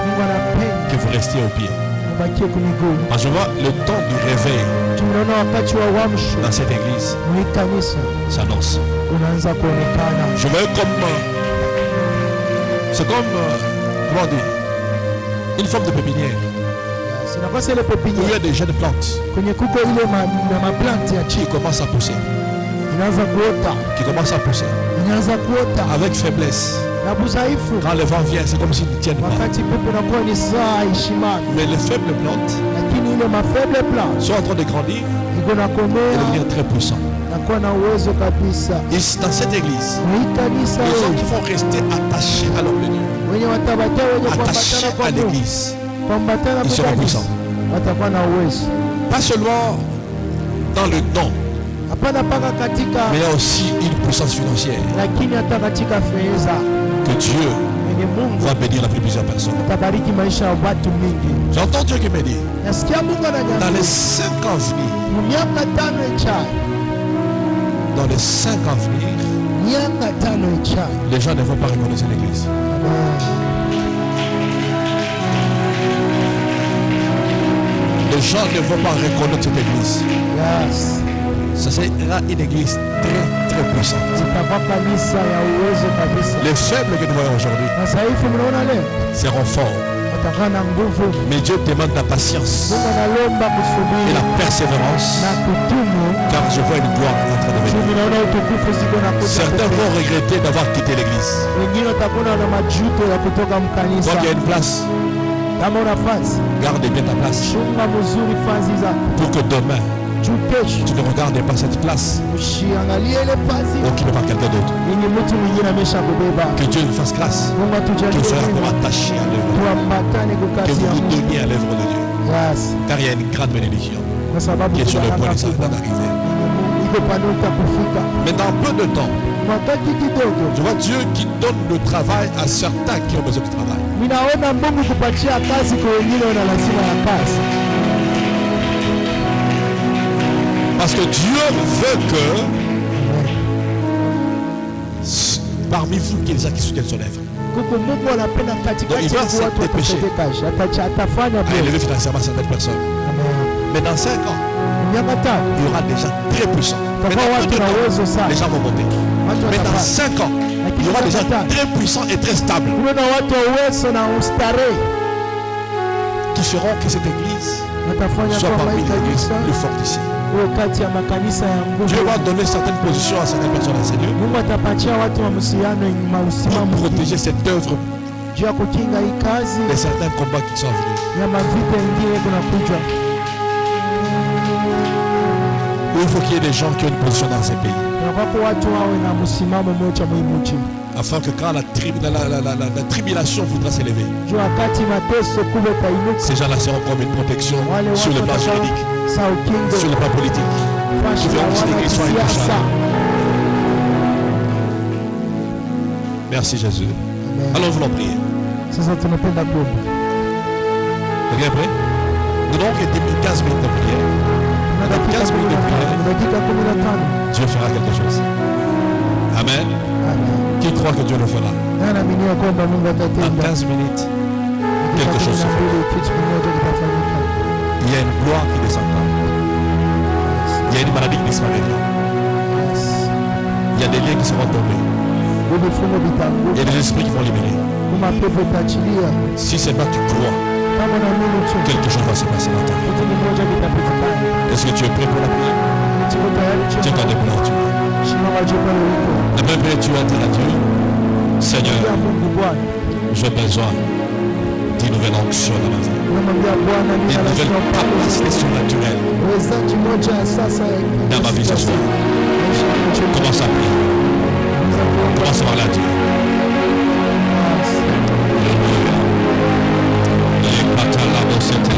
Mungu anapenda
que vous restiez au pied.
mbakie kumiguu.
Quand je vois le temps du réveil
Tunaona wakati wa uamsho
dans cette église
ni kanisa
s'annonce.
unaanza kuonekana.
Je vois comme c'est comme comment dire, une forme de pépinière
Sinakosa ile
où il y
pepiniere
a des jeunes plantes
kwenye kuko ile na maplanti ya
qui
chini
commencent à pousser,
inaanza kuota,
qui commencent à pousser
inaanza kuota
avec faiblesse.
na budhaifu.
Quand le vent vient, c'est comme s'ils ne tiennent pas.
Wakati pepo inakuwa ni saa ishimani,
Mais les faibles plantes
lakini ile mafeble plan
sont en train de grandir
iko na
et
komea
devenir très puissants.
nakuwa na uwezo kabisa.
Et dans cette église,
Hii kanisa
les gens
wewe
qui vont rester attachés à l'homme de Dieu,
wenye watabakia wenye
attachés
kuambatana kwa
à
Mungu,
l'église,
kuambatana
ils
kwa
seront
kanisa,
puissants.
watakuwa na uwezo.
Pas seulement dans le don,
Hapana paka katika,
mais il y a aussi une puissance financière
lakini hata katika fedha
que Dieu
yenye Mungu
va bénir la plus de plusieurs personnes.
atabariki maisha ya watu mingi.
J'entends Dieu qui me dit,
Nasikia Mungu
dans
ananiambia
les 5 ans à venir,
miaka 5 ijayo,
dans les 5 ans à venir,
miaka 5 ijayo
les gens ne vont pas reconnaître l'église. Les gens ne vont pas reconnaître cette église.
Yes.
Ça sera une église très très puissante.
Itakuwa kanisa ya uwezo kabisa.
Les faibles que nous voyons aujourd'hui
Na dhaifu mnaona leo
seront forts.
watakuwa na nguvu.
Mais Dieu demande la patience
Mungu analomba
et
kusubiri
la persévérance,
na kutumu.
car je vois une gloire en train de venir.
Mimi naona utukufu ziko na kuja.
Certains vont regretter d'avoir quitté l'église.
Wengine watakuwa na majuto ya kutoka mkanisa.
Donc il y a une place.
Kama una fasi,
Garde bien ta place
chunga mzuri fasi zako.
pour que demain
Juu kesho
tu ne regardes pas cette place
usiangalie ile fasi
occupée par quelqu'un d'autre.
yenye mtu mwingine ameshakubeba.
Que Dieu nous fasse grâce,
Mungu
que
atujalie
nous soyons
neema,
encore attachés à l'œuvre,
tuambatane kwa
que
kazi
vous
ya
vous
Mungu.
donniez à l'œuvre de Dieu.
Yes.
Car il y a une grande bénédiction
Kwa sababu
qui est sur le point
baraka kubwa
d'arriver.
iko panuka kufika.
Mais dans peu de temps,
Wakati kidogo
je vois Dieu qui donne le travail à certains qui ont besoin de travail.
ninaona Mungu kupatia kazi kwa wengine wana lazima ya kazi.
Parce que Dieu veut que parmi vous, qu'il y ait des gens qui soutiennent son œuvre.
Kuko Mungu anapenda
Donc,
katikati
il va
ya watu
s'empêcher.
watafute kazi. Atafanya
À
vile.
élever financièrement certaines personnes.
Amen.
Mais dans 5 ans,
Miaka tano
il y aura des gens très puissants. Mais
tutakuwa
dans peu
watu
de
na uwezo
temps,
sana.
les gens vont monter.
Watu
Mais dans
watapata.
5 ans, il y aura des gens très puissants et très stables
Kuwe na watu wa uwezo na ustarehe.
qui feront que cette église
Watafanya
soit
kwamba
parmi
hii
les églises
kanisa
plus fortes ici.
uwe kati ya makanisa ya
Dieu
nguvu.
va donner certaines positions à certaines personnes à Seigneur
Mungu atapatia watu wa msiano yenye
pour
mausimamo
protéger cette œuvre
juu ya kukinga hii kazi
de certains combats qui sont venus.
ya mavita ingine kunakuja.
Il faut qu'il y ait des gens qui ont une position dans ces pays.
Tunakwako watu wawe na msimamo mmoja muhimu chini.
Afin que quand la tribulation voudra s'élever,
Juu wakati mateso kubwa tainuka,
ces gens-là seront comme une protection
wale
sur
watu
le plan
watakuwa
juridique,
sa ukingo
sur le plan politique.
fashi
Nous
na
verrons que cette
wana
église soit
kisiasa.
intouchable. Merci Jésus.
Amen.
Alors nous voulons prier.
Sasa tunapenda kuomba.
Vous êtes prêts? Nous n'avons que 15 minutes de prière.
Tuna
Dans
dakika
15 minutes de
15,
prière,
dakika 15.
Dieu fera quelque chose. Amen.
Amen.
Qui croit que Dieu le fera?
Na naaminia kwamba Mungu
Dans
atatenda.
15 minutes,
Dakika
quelque chose se
12, kitu kimoja kitafanyika.
il y a une gloire qui descendra. Il y a une maladie qui disparaîtra.
Yes.
Il y a des liens qui seront tombés.
Vifungo
Il y a
vitanguka,
des esprits qui vont libérer.
mapepo itaachilia.
Si seulement tu crois,
Kama naamini tu
quelque chose va se passer dans ta vie.
kitu kimoja kitapatikana.
Est-ce que tu es prêt pour la prière?
Tuko tayari
Tiens ta
chini.
découverte.
Simama juu pale ulipo.
La même prière, tu vas dire à Dieu, Seigneur,
Ya Mungu Bwana.
j'ai besoin d'une nouvelle onction dans ma vie.
Unamwambia Bwana
Une
nina
nouvelle
lazima
capacité surnaturelle
uwezaji moja ya sasa ya
dans ma vie ce soir.
maisha yangu chini.
Commence à prier.
Unaweza kuomba.
Commence à parler à Dieu. Alléluia. Ekatalabosete.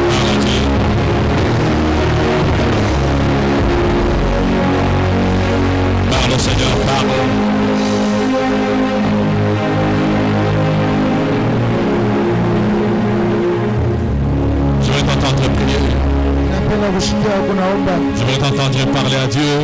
Parle à Dieu. Parle au Seigneur, parle. Je vais t'entendre prier.
Napenda kushikia kunaomba.
Je vais t'entendre parler à Dieu.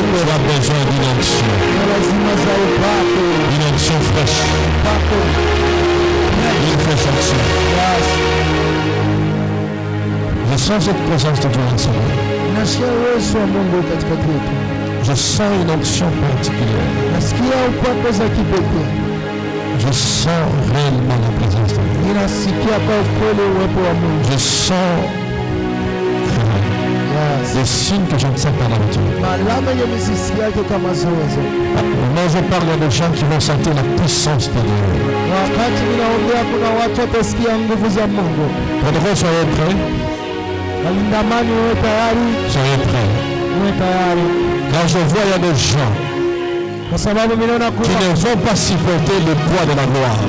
Tu as besoin d'une onction. Une onction fraîche. Une fraîche onction. Je sens cette présence de Dieu en ce moment. Je sens une onction particulière. Je sens réellement la présence de Dieu. Je sens des signes que je ne sais pas d'habitude. Moi je parle de gens qui vont sentir la puissance de Dieu. Pour soyez prêts. Soyez prêts. Quand je vois, il y a des gens qui ne vont pas supporter le poids de la gloire.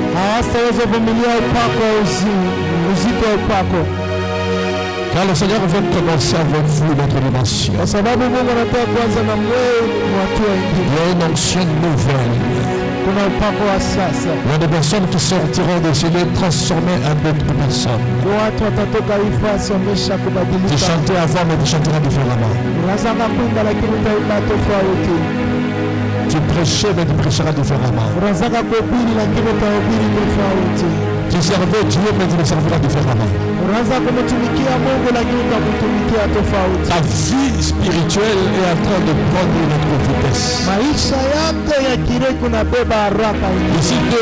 Car le Seigneur veut commencer avec vous notre dimension. Il y a une onction nouvelle. Il y a des personnes qui sortiront de chez les transformer en d'autres personnes. Tu chantais avant, mais tu chanteras différemment. Tu prêchais, mais tu prêcheras différemment. Tu servais Dieu, mais tu le serviras différemment. Ta vie spirituelle est en train de prendre une autre vitesse. Ici 2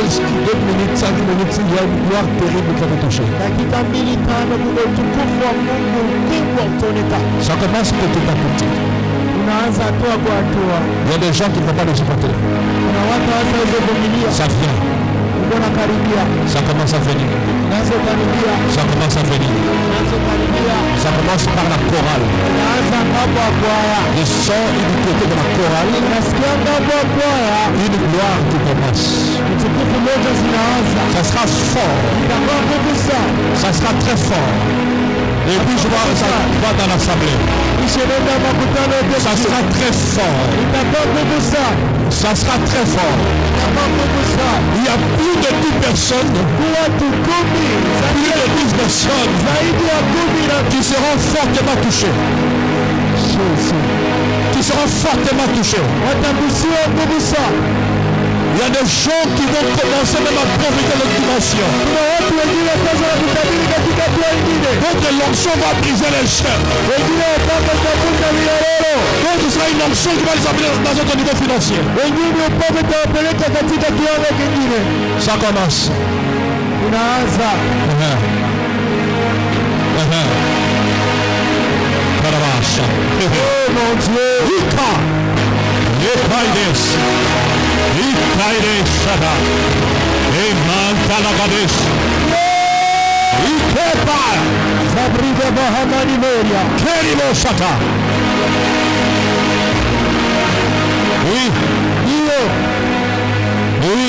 minutes, 5 minutes, il y a une gloire terrible qui va te toucher. Ça commence petit à petit. Il y a des gens qui ne vont pas le supporter. Ça vient. Ça commence à venir. Ça commence à venir. Ça commence par la chorale. Je sens une côté de la chorale. Une gloire qui commence. Ça sera fort. Ça sera très fort. Et puis je vois ça va dans l'assemblée. Ça sera très fort. Ça sera très fort. Il y a plus de 10 personnes. Plus de 10 personnes qui seront fortement touchées. Qui seront fortement touchées. Il y a des gens qui vont commencer même à profiter de notre dimension. D'autres l'onction va briser les chaînes. D'autres sera une onction qui va les amener dans notre niveau financier. Ça commence. Oh mon Dieu. Shada, Mantalagades, Ikepa, Sabride Bahamani Moria, Kerimo Shata. Oui, Dio, oui,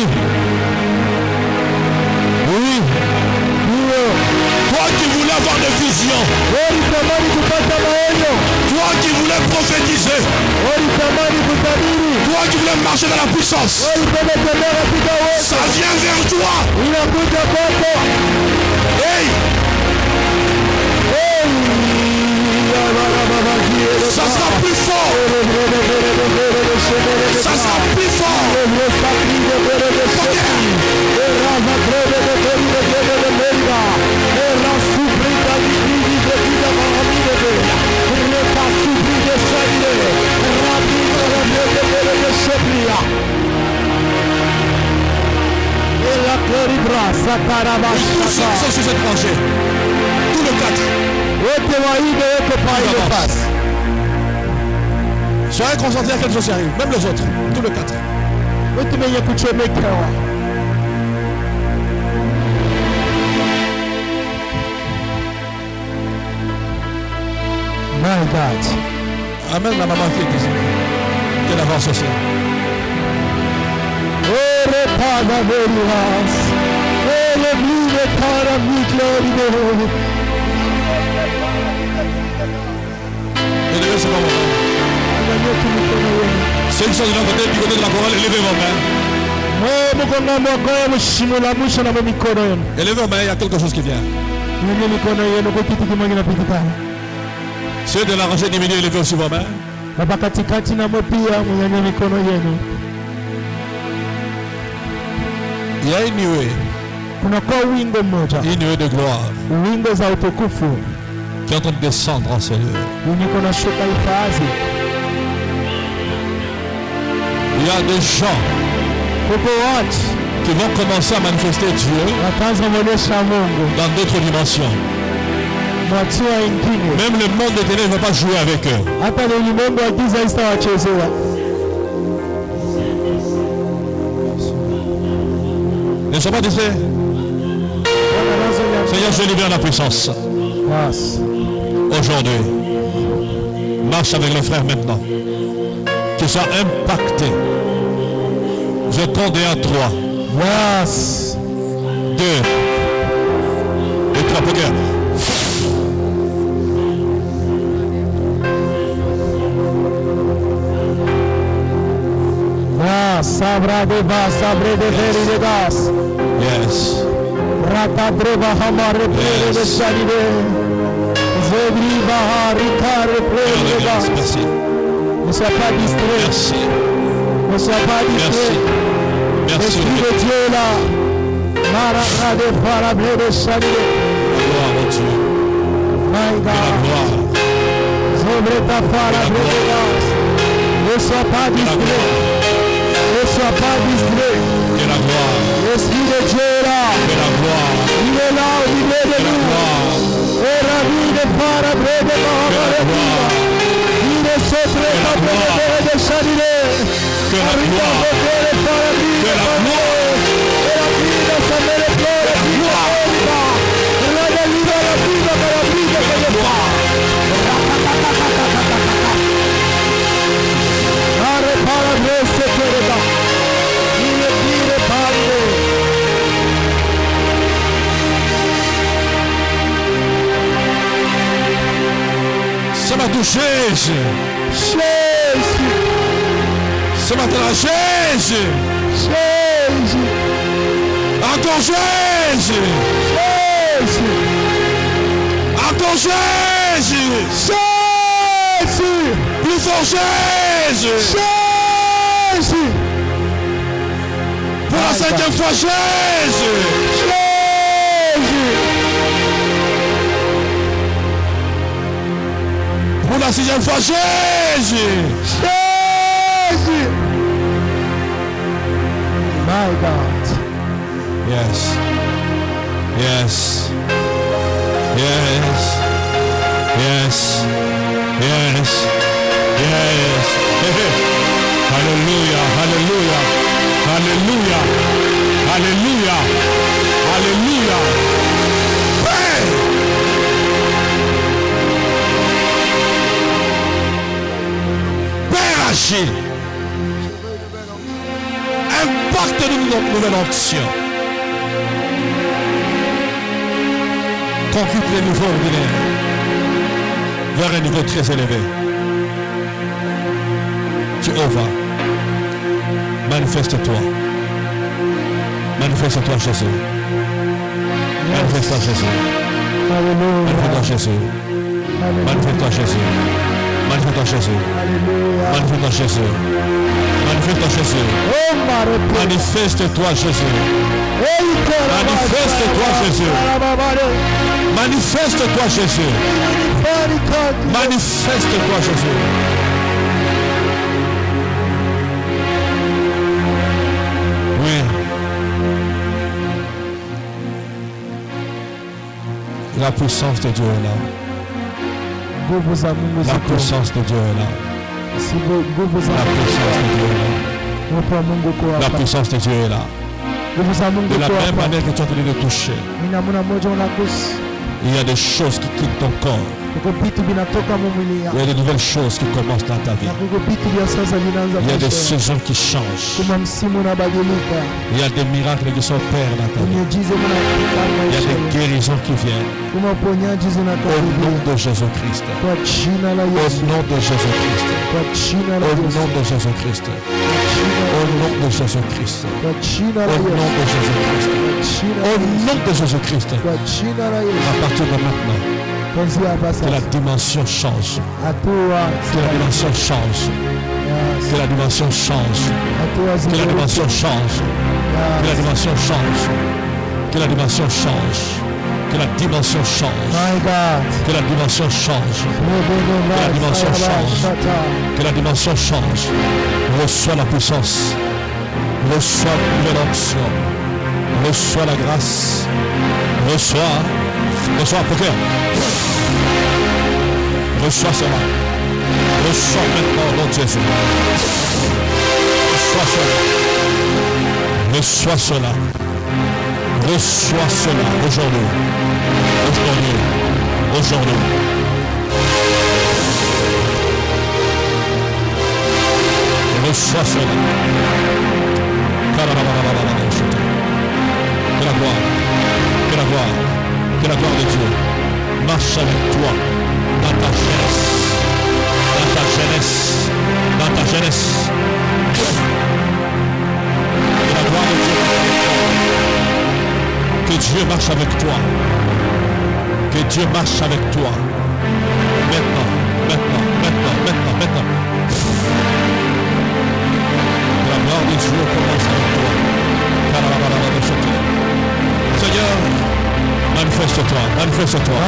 oui, Dio. Toi qui voulais avoir des visions, toi qui voulais prophétiser, toi qui voulais marcher dans la puissance, ça vient vers toi. Hey! Ça sera plus fort. Ça sera plus fort. Tous sont sur cette rangée. Tous les 4. Soyez concentrés à quelque chose qui arrive. Même les autres. Tous les 4.
My God.
Amen, la maman qui est ici. Qu'elle avance aussi. Élevez ce moment. Ceux qui sont de l'autre côté, du côté de la chorale, élevez vos mains. Élevez vos mains, il y a quelque chose qui vient. Ceux de la rangée diminuée, élevez aussi vos mains.
Hapa katikati namwe pia mnyanyue mikono yenu.
Il y a une nuée.
Kunakuwa wingo mmoja.
Une nuée de gloire.
Wingo za utukufu.
Qui est en train de descendre en ces lieux.
Unikonashuka ifazi.
Il y a des gens qui vont commencer à manifester Dieu dans d'autres dimensions. Même le monde des ténèbres ne va pas jouer avec eux. Ne sois pas distrait. Seigneur, je libère la puissance. Aujourd'hui, marche avec le frère maintenant. Qu'il soit impacté. Je compte 1, 3. 2 et 3. Regarde.
Sabra de vas, sabre de veri de gas.
Yes.
Rata dreva hamare plere de salide. Zebri bahari kare plere de gas.
Merci.
Ne sois pas distrait.
Merci.
Ne sois pas distrait.
Merci.
L'Esprit de Dieu est là. Marara de farabre de salide.
Gloire à Dieu.
My God.
Gloire.
Sobre ta farabre de gas. Ne sois pas distrait. Ne sois pas distrait.
Que la gloire.
L'Esprit de Dieu est là.
Que la gloire.
Il est là au milieu de nous. Et la vie de farabre de Mahamara. Il est sobre ta farabre de salide.
Que la gloire. Que la gloire. Ça m'a touché. Ça m'a touché. Encore Jésus. Encore Jésus. Plus fort Jésus. Pour la 5e fois Jésus. Pour la 6e fois Jésus.
My God.
Yes. Yes. Yes. Yes. Yes. Yes. Hallelujah. Hallelujah. Hallelujah. Hallelujah. Hallelujah. Hey! Père agile. Impacte de notre nouvelle onction. Conquête les niveaux ordinaires vers un niveau très élevé. Jéhovah, manifeste-toi. Manifeste-toi Jésus. Manifeste-toi Jésus. Manifeste-toi Jésus. Manifeste-toi Jésus. Manifeste-toi Jésus. Manifeste-toi Jésus. Manifeste-toi Jésus. Manifeste-toi Jésus. Manifeste-toi Jésus. Manifeste-toi Jésus. Manifeste-toi Jésus. Oui. La puissance de Dieu est là. La puissance de Dieu est là. La puissance de Dieu est là. La puissance de Dieu est là. De la même manière que tu es en train de toucher, il y a des choses qui quittent ton corps. Il y a de nouvelles choses qui commencent dans ta vie. Il y a des saisons qui changent. Il y a des miracles qui s'opèrent dans ta vie. Il y a des guérisons qui viennent. Au nom de Jésus-Christ. Au nom de Jésus-Christ. Au nom de Jésus-Christ. Au nom de Jésus-Christ. Au nom de Jésus-Christ. Au nom de Jésus-Christ. À partir de maintenant, Que la dimension change. Que la dimension change. Que la dimension change. Que la dimension change. Que la dimension change. Que la dimension change. Que la dimension change. Que la dimension change. Que la dimension change. Que la dimension change. Reçois la puissance. Reçois l'onction. Reçois la grâce. Reçois pour cœur. Reçois cela. Reçois maintenant au nom de Jésus. Reçois cela. Reçois cela. Reçois cela aujourd'hui. Aujourd'hui. Reçois cela. Que la gloire. Que la gloire. Que la gloire de Dieu marche avec toi dans ta jeunesse. Dans ta jeunesse. Dans ta jeunesse. Que la gloire de Dieu marche avec toi. Que Dieu marche avec toi. Que Dieu marche avec toi. Maintenant. Que la gloire de Dieu commence avec toi. Seigneur, manifeste-toi. Manifeste-toi.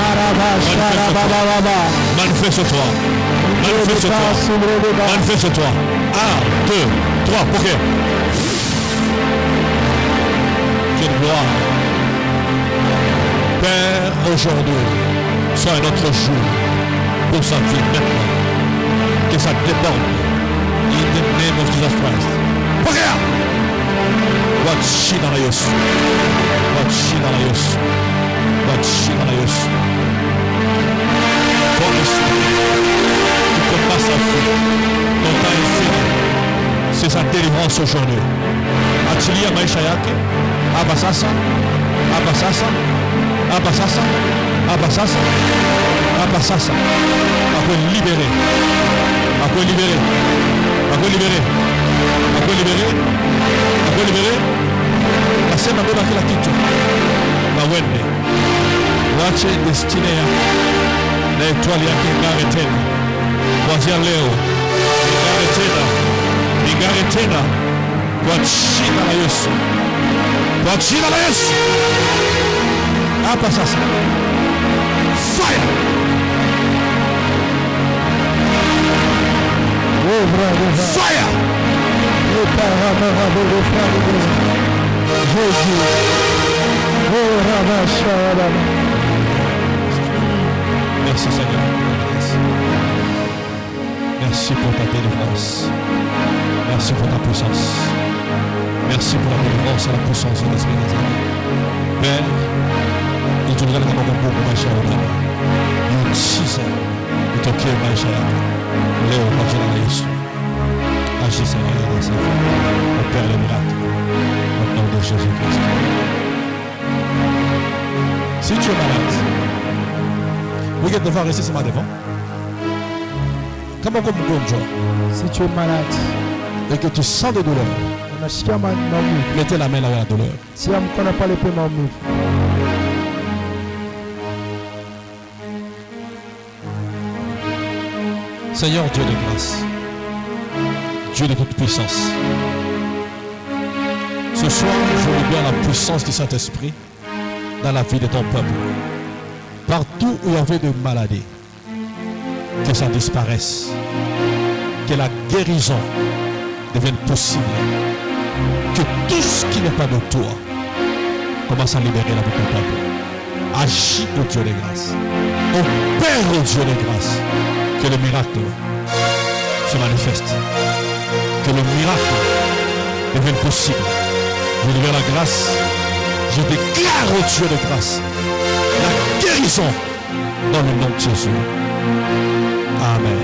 Manifeste-toi. 1, 2, 3, pour que. Quelle gloire. Père, aujourd'hui, soit un autre jour pour sa vie maintenant. Que ça déborde. In the name of Jesus Christ. Pour que. Watch dans la Yesu. Ton esprit qui te passe à feu, ton temps est fini. C'est sa délivrance aujourd'hui. Achilia maisha yake. Hapa sasa. Après libéré. Nasema beba kila kitu na wende wache destiny yako na etwali yake ingare tena kuanzia leo, ingare tena kwa jina la Yesu, hapa sasa. Fire.
Jésus.
Merci Seigneur. Merci pour ta délivrance. Merci pour ta puissance. Merci pour la délivrance et la puissance de l'Esprit des hommes. Père, il te regarde comme un bon maïcha au Ghana. Il utilise le toqué maïcha. Léo, maïcha dans la Yesu. Agis Seigneur dans sa vie. Opère le miracle. Au nom de Jésus-Christ. Si tu es malade, regarde devant, rester seulement devant. Comment comme
si tu es malade
et que tu sens des douleurs, mettez la main là où il y a la douleur. Seigneur Dieu de grâce, Dieu de toute puissance, ce soir je libère la puissance du Saint-Esprit dans la vie de ton peuple. Partout où il y avait de maladies, que ça disparaisse, que la guérison devienne possible, que tout ce qui n'est pas de toi commence à libérer la vie de ton peuple. Agis, au Dieu de grâce. Opère, au Dieu de grâce, que le miracle se manifeste, que le miracle devienne possible. Je libère la grâce, je déclare au Dieu de grâce la guérison dans le nom de Jésus. Amen.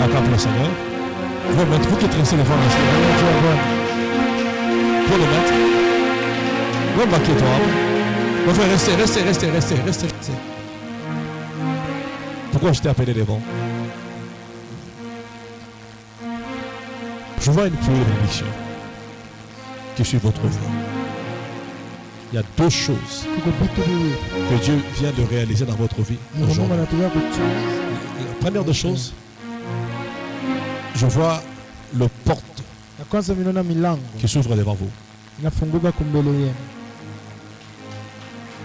Acclame le Seigneur. Vous pouvez mettre, vous qui êtes resté devant l'instant. Pour le mettre. Vous marquez toi. Vous pouvez rester. Pourquoi je t'ai appelé devant? Je vois une pluie de bénédiction qui suit votre vie. Il y a deux choses que Dieu vient de réaliser dans votre vie aujourd'hui. La première des choses, je vois le porte qui s'ouvre devant vous.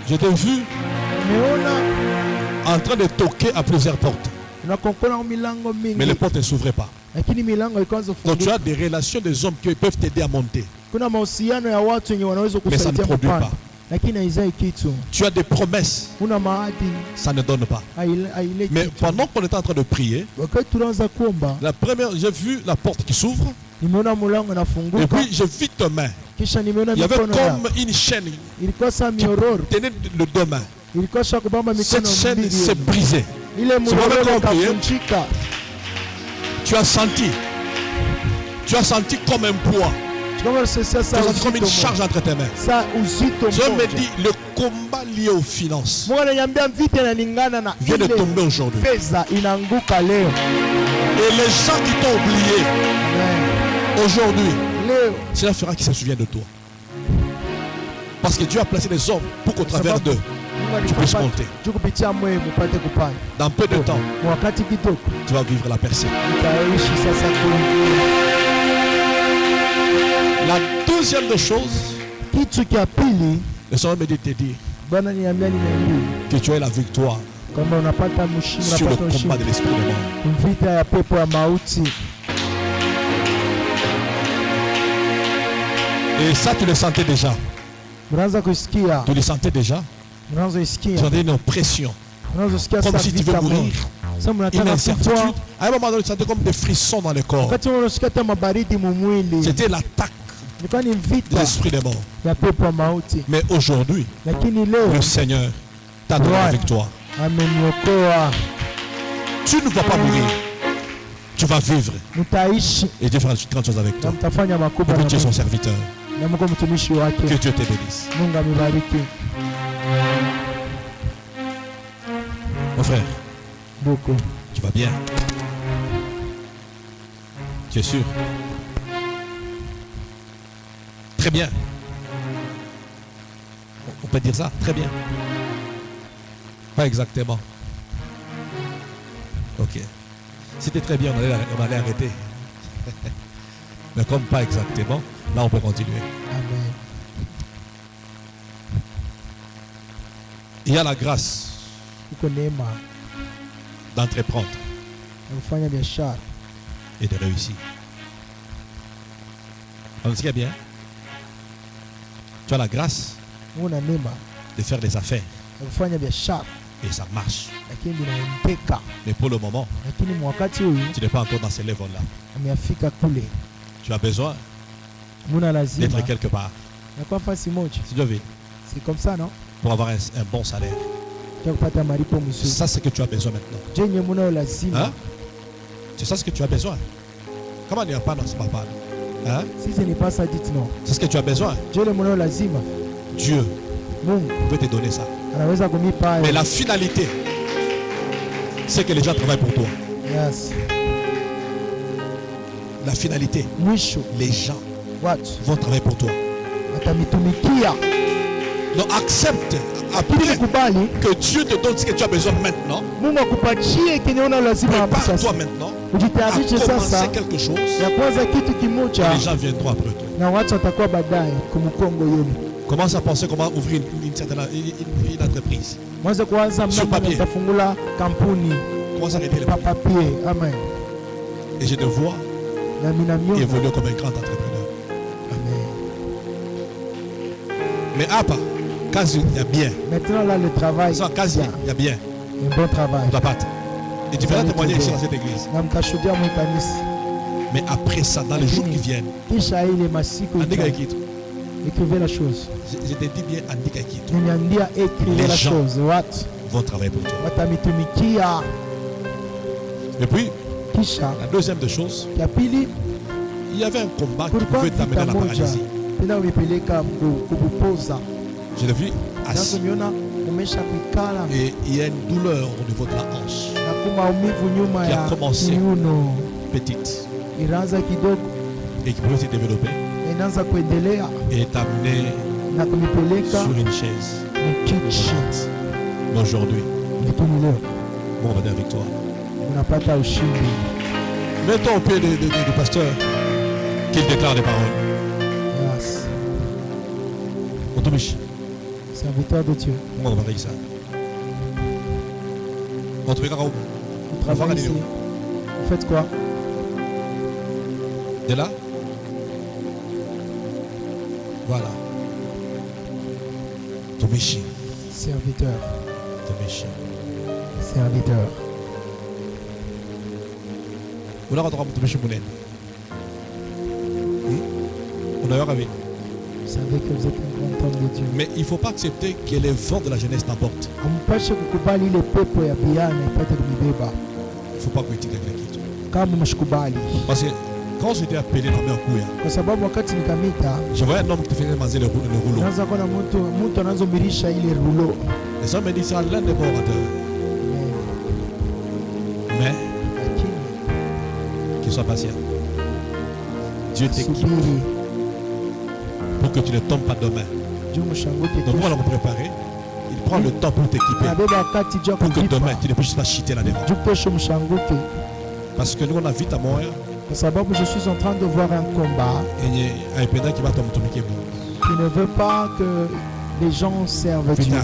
Je t'ai vu en train de toquer à plusieurs portes. Mais les portes ne s'ouvraient pas. Donc tu as des relations des hommes qui peuvent t'aider à monter. Mais ça ne produit pas. Tu as des promesses. Ça ne donne pas. Mais pendant qu'on était en train de prier, la première, j'ai vu la porte qui s'ouvre. Et puis j'ai vu tes mains. Il y avait comme une chaîne qui tenait les deux mains. Cette chaîne s'est brisée. C'est vraiment compris. Tu as senti comme un poids. Tu as senti comme une charge entre tes mains. Je me dis, le combat lié aux finances vient de tomber aujourd'hui. Et les gens qui t'ont oublié aujourd'hui, cela fera qu'ils se souviennent de toi. Parce que Dieu a placé des hommes pour qu'au travers d'eux, tu puisses monter. Dans peu de temps, tu vas vivre la percée. La deuxième des choses, le Seigneur me dit de te dire que tu as la victoire sur le combat de l'esprit de mort. Et ça, tu le sentais déjà. Tu le sentais déjà. Tu sentais une oppression. Comme si tu veux mourir. Une incertitude. À un moment donné, tu sentais comme des frissons dans le corps. C'était l'attaque de l'esprit de mort. Mais aujourd'hui, le Seigneur t'a donné la victoire. Tu ne vas pas mourir. Tu vas vivre. Et Dieu fera de grandes choses avec toi. Et que tu es son serviteur. Que Dieu te bénisse. Mon frère, tu vas bien? Tu es sûr? Très bien. On peut dire ça? Très bien. Pas exactement. Ok. C'était très bien, on allait arrêter. Mais comme pas exactement, là on peut continuer. Amen. Il y a la grâce d'entreprendre et de réussir. On sait bien. Tu as la grâce de faire des affaires. Et ça marche. Mais pour le moment, tu n'es pas encore dans ces levels-là. Tu as besoin d'être quelque part. Si Dieu veut.
C'est comme ça, non?
Pour avoir un bon salaire. C'est ça ce que tu as besoin maintenant. Hein? C'est ça ce que tu as besoin. Comment il n'y a pas dans ce papa? Hein?
Si ce n'est pas ça, dites non.
C'est ce que tu as besoin. Dieu peut te donner ça. Mais la finalité, c'est que les gens travaillent pour toi.
Yes.
La finalité, les gens vont travailler pour toi. Donc accepte, applique que Dieu te donne ce que tu as besoin maintenant. Prépare-toi maintenant à commencer quelque chose. Les gens viendront après toi. Commence à penser comment ouvrir une entreprise. Sur papier. Commence à arrêter les papiers.
Amen.
Et je te vois évoluer comme un grand entrepreneur.
Amen.
Mais apa, quand il y a bien.
Maintenant là le travail.
Quand il y a bien.
Un bon travail.
Et tu vas témoigner ici dans cette église. Mais après ça, dans les jours qui viennent,
écrivez la chose.
Je te dis bien,
les gens
vont travailler pour toi. Et puis, la deuxième des choses, il y avait un combat qui pouvait t'amener à la paralysie. Je l'ai vu assis. Et il y a une douleur au niveau de la hanche qui a commencé petite et qui pouvait se développer et t'amener
na kunipeleka
sur une chaise.
mkiti.
Mais aujourd'hui,
Lakini leo
bon, on va dire avec toi.
unapata ushindi.
Mets-toi au pied du pasteur qu'il déclare des paroles.
Yes.
Mtumishi,
Serviteur de Dieu.
Mungu akubariki sana. Watumika huko.
Vous travaillez ici. Vous faites quoi?
De là? Voilà. Mtumishi,
Serviteur.
mtumishi.
Serviteur.
Unatoka mtumishi munene. Unayoka vipi?
Vous savez que vous êtes un grand homme de Dieu.
Mais il ne faut pas accepter que les vents de la jeunesse t'emportent.
Hampashe kukubali ile pepo ya vijana ipate kunibeba.
Il ne faut pas kuitika kile kitu.
Kama mshikubali.
Parce que quand j'étais appelé dans mes kuya,
Kwa sababu wakati nikamita,
je voyais un homme qui faisait manger le rouleau.
naanza kuona mtu anazomirisha ile rulo.
Les hommes me disent ça l'un des bons orateurs. Mais
Lakini
qu'il soit patient. Dieu t'équipe
subiri.
pour que tu ne tombes pas demain.
Juu mshanguke
Donc
kesho.
voilà me préparer. Il prend le temps pour t'équiper.
Nabeba wakati juu ya
Pour que demain
kujipa.
tu ne puisses pas chiter là-dedans.
Juu kesho mshanguke.
Parce que nous on a vite à mourir.
Kwa sababu je suis en train de voir un combat
Et il y a un pédant qui va te montrer.
qui ne veut pas que les gens servent Dieu.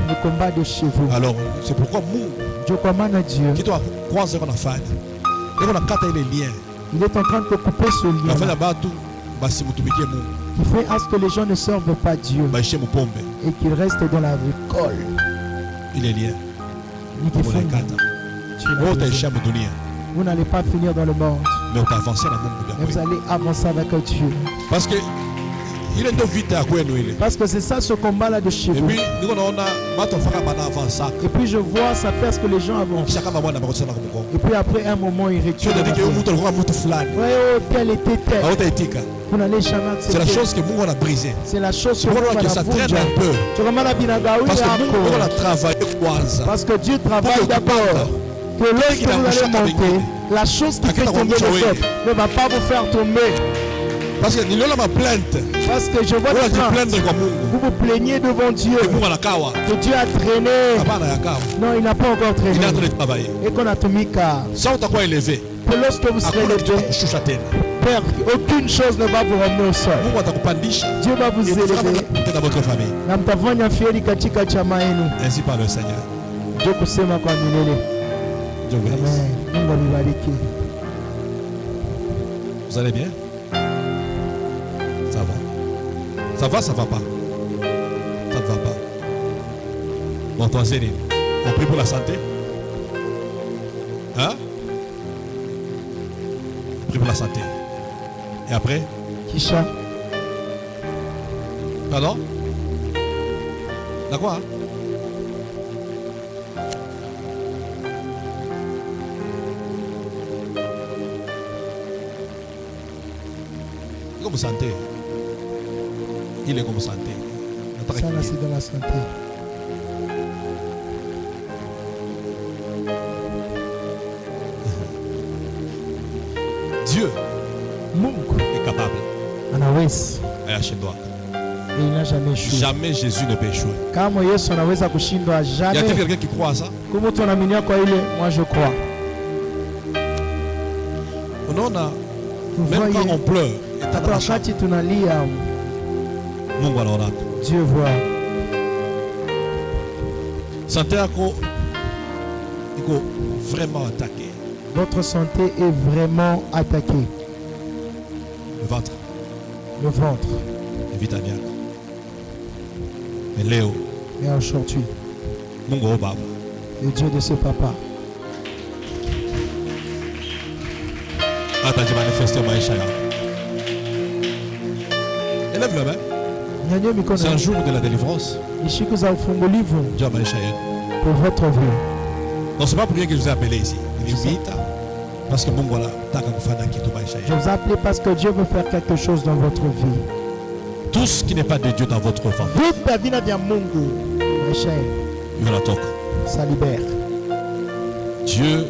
Le combat de chez vous.
Alors c'est pourquoi nous
Dieu commande à Dieu.
qui doit croiser qu'on a fait. Et on a quatre les liens.
Il est en train de couper ce
La fin
lien
là-bas tout. Basi mutumike Mungu.
qui fait à ce que les gens ne servent pas Dieu
Baishe mupombe.
et qu'ils restent dans la récolte.
Il est lié.
Nikifunga.
Wewe utaisha dunia.
Vous n'allez pas finir dans le monde,
Mais utavancer na Mungu
mais vous
bien.
allez avancer avec Dieu.
Parce que il est de vite à kwenu ile.
Parce que c'est ça ce combat-là de chez
Et
vous.
puis niko naona watu faka bana avancer.
Et puis je vois, ça fait ce que les gens avancent.
Kisha kama mwana bakosana na kumkongo.
Et puis après un moment, ils
Tu
reculent.
as dit que mtu alikuwa mtu fulani.
Ouais, oh, tel était tel.
Hautaitika.
Vous n'allez jamais
C'est la
accepter.
chose que Mungu a brisé.
C'est la chose
C'est
que
pour
Mungu
que ça traîne un peu.
Tu remarques la binagaoui
Parce que Mungu a
encore.
travaillé kwanza.
Parce que Dieu travaille
Pour que
d'abord. Que lorsque vous allez monter, la chose qui fait tomber le peuple ne va pas vous faire tomber.
Parce que niliona ma plainte.
Parce que je vois
Wewe
des gens,
jiplaindre kwa Mungu.
vous vous plaignez devant Dieu.
Mungu anakawa.
Que Dieu a traîné.
Hapana yakawa.
Non, il n'a pas encore traîné.
Il est en train de travailler.
Et qu'on a Tomika.
Ça utakuwa élevé.
Que lorsque vous serez
Hakuna kitu
élevé,
kushusha tena.
Père, aucune chose ne va vous ramener au sol.
Mungu atakupandisha.
Dieu va vous
Et vous
élever.
dans votre famille.
Na mtafanya fieri katika chama yenu.
Ainsi par le Seigneur.
Dieu kusema kwa milele.
Dieu vous bénisse.
Amen. Mungu awabariki.
Vous allez bien? Ça va. Ça va, ça va pas. Ça ne va pas. Bon, toi, Zéline, on prie pour la santé? Hein? On prie pour la santé. Et après?
Kisha.
Pardon? D'accord? Comme santé. Il est comme santé.
Ça là c'est dans la santé.
Dieu
Mungu
est capable.
anaweza.
Ayashindwa.
Et il n'a jamais échoué.
Jamais Jésus ne peut échouer.
Kama Yesu anaweza kushindwa
Y a-t-il
jamais.
quelqu'un qui croit à ça?
Kama mtu anaaminia kwa ile, moi je crois.
On a,
Vous
même quand on
voyez,
pleure, et
hata wakati tunalia,
Mungu anaona.
Dieu voit.
Santé yako iko vraiment attaqué.
Votre santé est vraiment attaquée.
Le ventre,
Le ventre.
le vitamiak. Mais Léo,
Et aujourd'hui,
Mungu o Baba.
le Dieu de ce papa
Atajimanifeste maisha yako. Élève le main.
nyanyua mikono
C'est un
yenu.
jour de la délivrance.
Ni siku za ufungulivu
Dieu maisha yenu.
pour votre vie.
Non, c'est pas pour rien que je vous ai appelé ici. Nilimuita parce que Mungu anataka kufanya kitu maisha
Je
yenu.
vous ai appelé parce que Dieu veut faire quelque chose dans votre vie.
Tout ce qui n'est pas de Dieu dans votre ventre,
Vita vina vya Mungu maisha yenu,
il wanatoka.
ça libère.
Dieu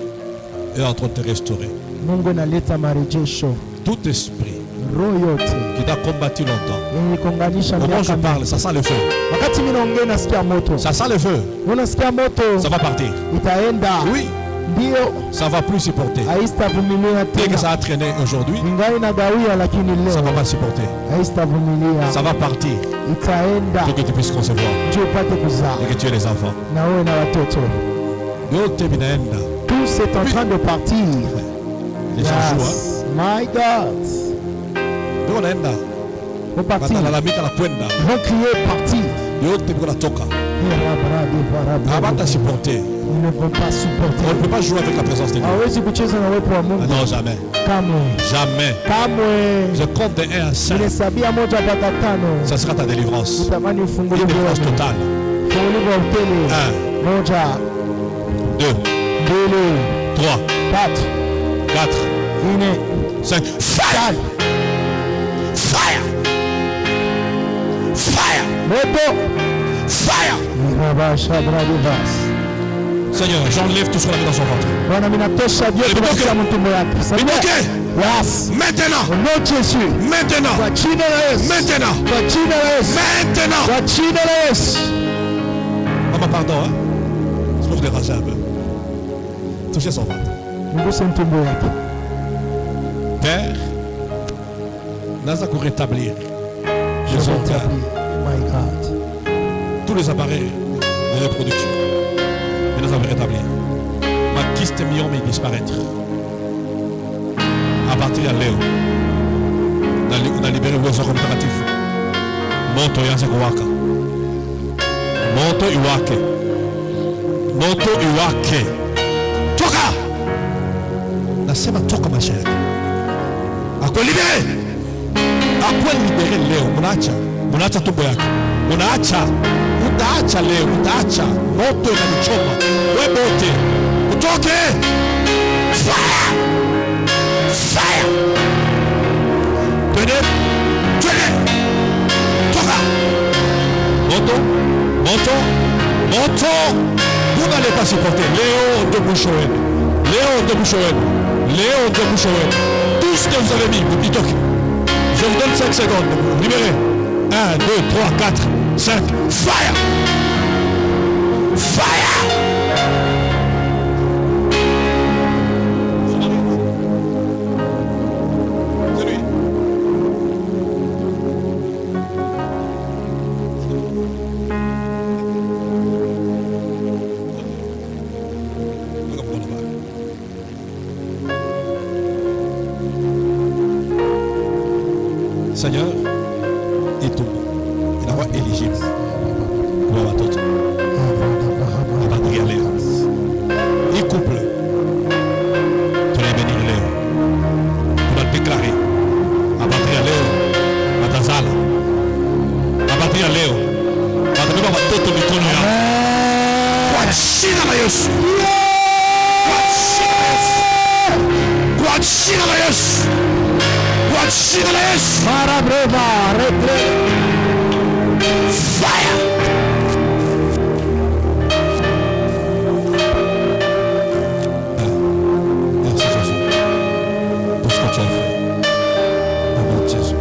est en train de te restaurer.
Mungu analeta marejesho.
Tout esprit
roho yote
qui t'a combattu longtemps.
yenye kuunganisha
Au moment où je
miaka
parle, ça sent le feu.
wakati mimi naongea nasikia moto,
Ça sent le feu.
unasikia moto,
Ça va partir.
itaenda
Oui,
ndio
ça va plus supporter.
haitavumilia
Dès que
tena,
ça a traîné aujourd'hui,
ingawa inagawia, lakini
ça ne va
leo
pas supporter.
haitavumilia,
Ça va partir
itaenda
pour que tu puisses concevoir
ndio upate kuzaa
et que tu aies les enfants.
na wewe na watoto.
Yote binaenda.
Tout c'est en train de partir.
Les gens jouent.
Yes. My God.
Ndio wanaenda.
Faut partir.
Wanalalamika na kwenda.
Ils vont crier partir.
Yote biko natoka. Habata supporter.
Ils ne vont pas
On ne
supporter.
peut pas jouer avec la présence de Dieu.
Hawezi kucheza na uwepo wa
Ah
Mungu.
non, jamais.
Kamwe.
Jamais.
Kamwe.
Je compte de 1 à 5.
Nimehesabia moja mpaka tano.
Ça sera ta délivrance.
Utamani
Une
ufunguliwe
délivrance
wote.
totale.
Ufunguliwe utele.
1,
Moja,
2,
mbili,
3,
tatu,
4,
nne,
5. Fire!
tano.
Fire! Fire!
Moto.
Fire!
Rabasha bradivas.
Seigneur, j'enlève tout ce qu'on a mis dans son ventre.
Bwana minatosha vyote katika mtumbo yake.
Binoke!
Yes.
Maintenant!
Au nom de Jésus.
Maintenant!
Kwa jina la Yesu.
Maintenant!
Kwa jina la Yesu.
Maintenant!
Kwa jina la Yesu.
Maman, pardon, hein? C'est pour déranger un peu. Touchez son ventre.
Mguse mtumbo yake.
Père, naza pour rétablir
Je
les
vais
organes,
t'appeler. My God.
tous les appareils de reproduction. Mais nous allons rétablir. Ma kyste myome disparaître. À partir de Léo, on a libéré le réseau comparatif. Moto yanze kuwaka. Moto iwake. Moto iwake. Toka! Nasema toka maisha yake. Akwe libere. Akwe libere leo. Unaacha tumbo yake. Utaacha leo, utaacha. Moto inanichoma. We bote. Utoke. Fire! Fire! Twende. Toka. Moto. Vous n'allez pas supporter. Léo de Bouchouen. Tout ce que vous avez mis, vous dites ok. Je vous donne 5 secondes. Libérez. 1, 2, 3, 4, 5. Fire! Fire! C'est lui. Seigneur, et tout. Il a éligible pour avoir tout. À partir de Léo. Et couple. Tu l'as béni Léo. Tu l'as déclaré. À partir de Léo. À ta salle. À partir de Léo. À ta maison, tout le micro. Kwa jina la Yesu. Kwa jina la Yesu. Kwa jina la Yesu.
Marabreva, retre.
Fire! Merci Jésus. Pour ce que tu as fait. Au nom de Jésus.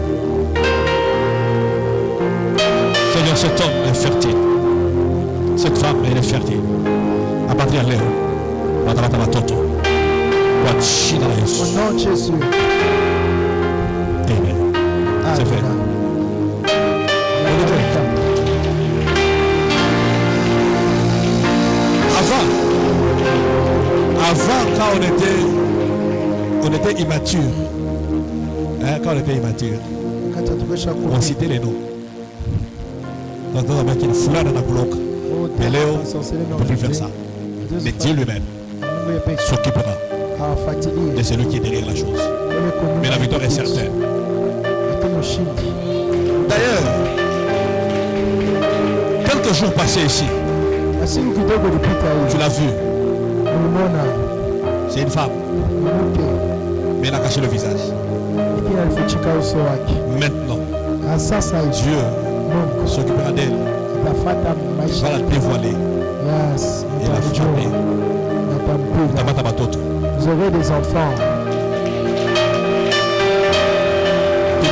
Seigneur, cet homme est fertile. Cette femme, elle est fertile. À partir de Léo. Madame Toto. Kwa jina la
Au
Yesu.
nom de Jésus.
Amen. C'est fait. Avant, quand on était immature, quand on était immature, on citait les noms. Donc, on a une foulade dans la bloc. Mais Léo ne peut plus faire ça. Mais Dieu lui-même s'occupera de celui qui est derrière la chose. Mais la victoire est certaine. D'ailleurs, quelques jours passés ici, tu l'as vu, c'est une femme, mais elle a caché le visage. Maintenant, Dieu s'occupera d'elle, il va la dévoiler et la frapper.
Vous aurez des enfants.
Tu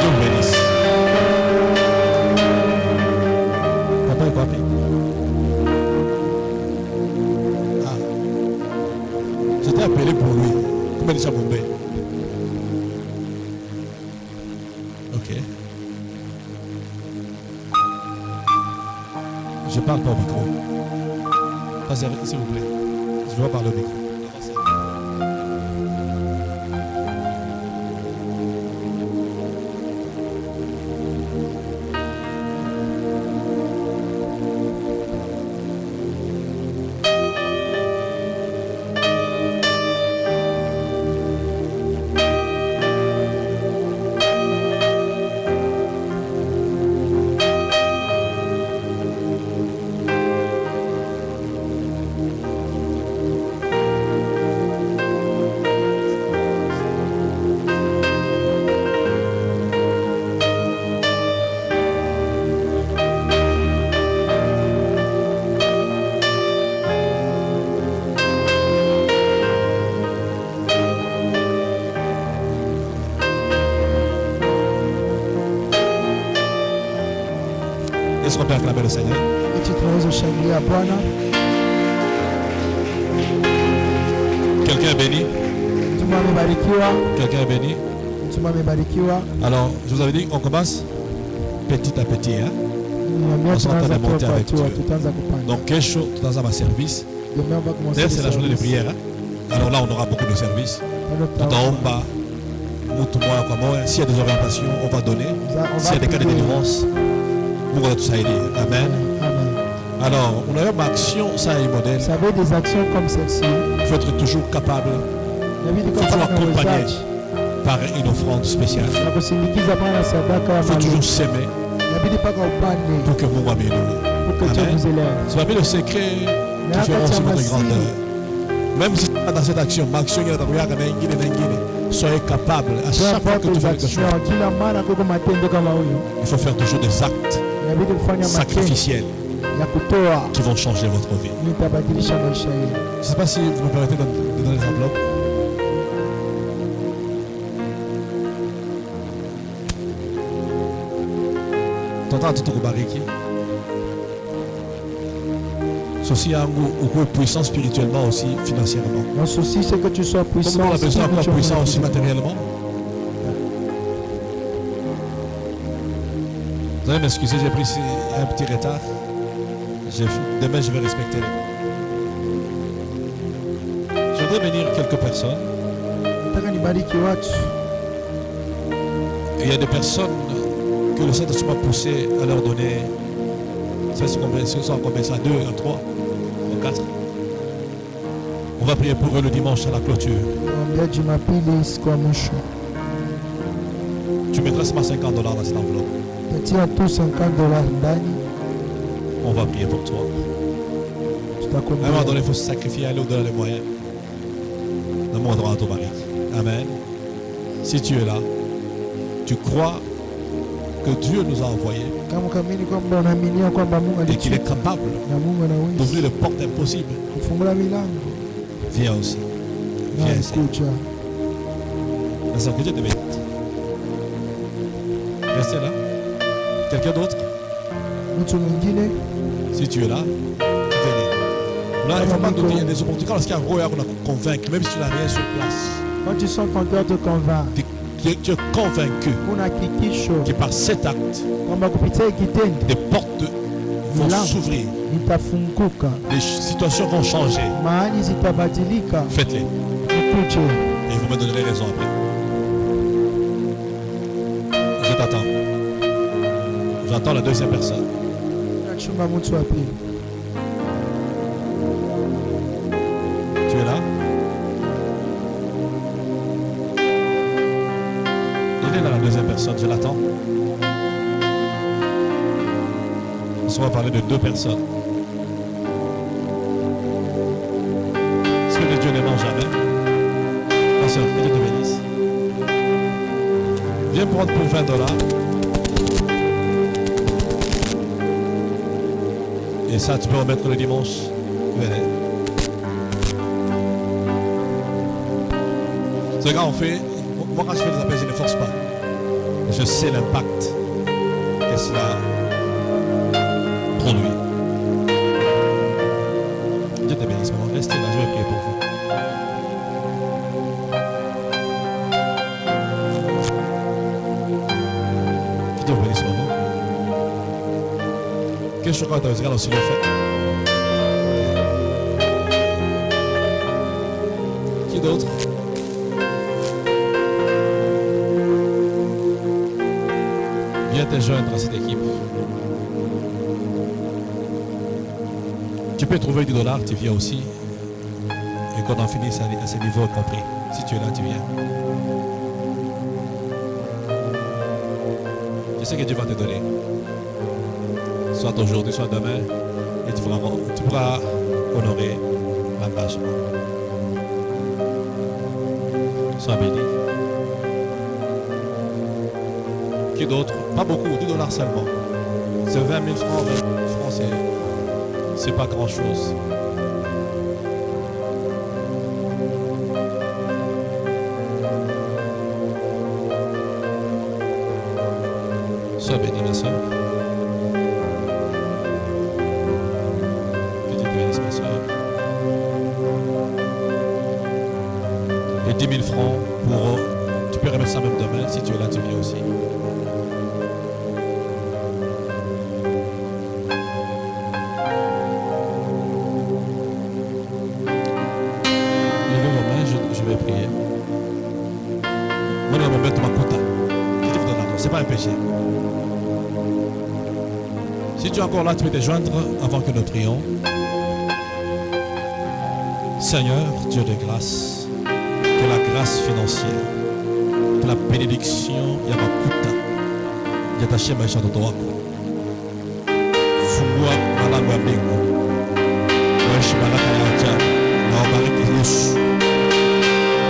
Je parle pas au micro. Passez, s'il vous plaît. Je dois parler au micro. Est-ce qu'on peut acclamer le Seigneur? Quelqu'un est béni? Quelqu'un est béni? Alors, je vous avais dit, on commence petit à petit. Hein? On s'entend de monter avec Dieu. Donc, quelque chose dans un service. D'ailleurs, c'est la journée de prière. Hein? Alors là, on aura beaucoup de services. Tout en bas, s'il y a des orientations, on va donner. S'il y a des cas de délivrance, nous allons tout aider. Amen. Alors, on a une action, ça est modèle.
Vous savez, des actions comme celle-ci.
Il faut être toujours capable. Il faut toujours accompagner par une offrande spéciale. Il faut toujours s'aimer pour que vous m'amènez. C'est pas le secret qui fait aussi votre grandeur. Même si dans cette action, soyez capable à chaque fois que tu fais quelque chose. Il faut faire toujours des actes sacrificiels qui vont changer votre vie. Je ne sais pas si vous me permettez de donner les enveloppes. T'entends tout au bariki. Ceci a un puissant spirituellement aussi, financièrement.
Mon souci, c'est que tu sois puissant.
Comme on a besoin d'être puissant aussi matériellement. Vous allez m'excuser, j'ai pris un petit retard. Demain, je vais respecter. Je voudrais bénir quelques personnes. Et il y a des personnes que le Saint-Esprit m'a poussé à leur donner. Ça, c'est combien? Ce sont combien ça? 2, 3, 4. On va prier pour eux le dimanche à la clôture. Tu mettras seulement $50 dans cette enveloppe. On va prier pour toi. À un moment donné, il faut se sacrifier, aller au-delà des moyens. Donne-moi droit à ton mari. Amen. Si tu es là, tu crois que Dieu nous a envoyés et qu'il est capable d'ouvrir les portes impossibles. Viens aussi. Viens ici. La que Dieu te bénisse. Restez là. Quelqu'un d'autre? Si tu es là, venez. Là, il faut pas douter, il y a des opportunités. Lorsqu'il y a un roi qu'on a convaincu, même si tu n'as rien sur place.
Quand tu sens ton cœur te convainc.
Tu es convaincu que par cet acte, des portes vont s'ouvrir. Les situations vont changer. Faites-les. Et vous me donnerez les raisons après. Je t'attends. J'attends la deuxième personne. Tu es là? Il est là, la deuxième personne, je l'attends. On va parler de 2 personnes. L'Esprit de Dieu ne ment jamais. Ma soeur, que Dieu te bénisse. Viens prendre pour $20. Et ça, tu peux remettre le dimanche. Venez. Ce gars, on fait. Moi, quand je fais des appels, je ne force pas. Je sais l'impact que cela produit. Dieu te bénisse, maman. Restez là, je vais prier pour vous. Dieu te bénisse, maman. Que quelque chose quand tu regardes aussi le fait. Qui d'autre? Viens te joindre à cette équipe. Tu peux trouver $10, tu viens aussi. Et qu'on en finisse à ce niveau compris. Si tu es là, tu viens. Je sais que Dieu va te donner. Soit aujourd'hui, soit demain. Et tu pourras honorer l'engagement. Sois béni. Qui d'autre? Pas beaucoup, $10 seulement. C'est 20 000 francs, 20 000 francs, c'est pas grand chose. Sois béni, ma soeur. Que Dieu te bénisse, ma soeur. Et 10 000 francs pour... Tu peux remettre ça même demain. Si tu es là, tu viens aussi. Levez vos mains, je vais prier. Moi, je vais me mettre ma quota. Ce n'est pas un péché. Si tu es encore là, tu peux te joindre avant que nous prions. Seigneur, Dieu de grâce, que la grâce financière, que la bénédiction Yamakuta, Yatashi Maisha Dodoako, Fungua Malagwa Bingo, Wesh Malaka Yaja, Naobariki Yesu,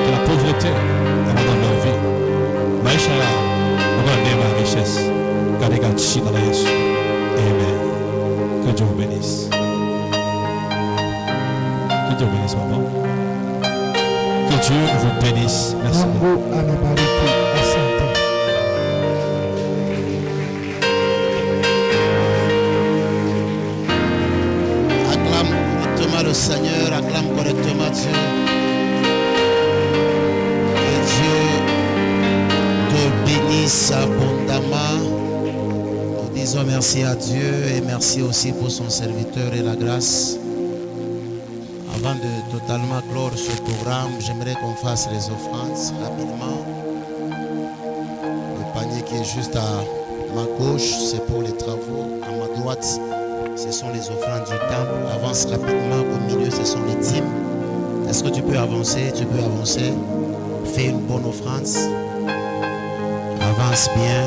que la pauvreté abandonne leur vie, Maisha Redonnez ma richesse, Kadegachi dans la Yesu. Amen. Que Dieu vous bénisse. Que Dieu vous bénisse, maman. Que Dieu vous bénisse. Merci.
Acclame correctement le Seigneur, acclame correctement Dieu. Que Dieu te bénisse abondamment. Nous disons merci à Dieu et merci aussi pour son serviteur et la grâce. Avant de totalement clore ce programme, j'aimerais qu'on fasse les offrandes rapidement. Le panier qui est juste à ma gauche, c'est pour les travaux. À ma droite, ce sont les offrandes du temple. Avance rapidement. Au milieu, ce sont les dîmes. Est-ce que tu peux avancer? Tu peux avancer. Fais une bonne offrande. Avance bien.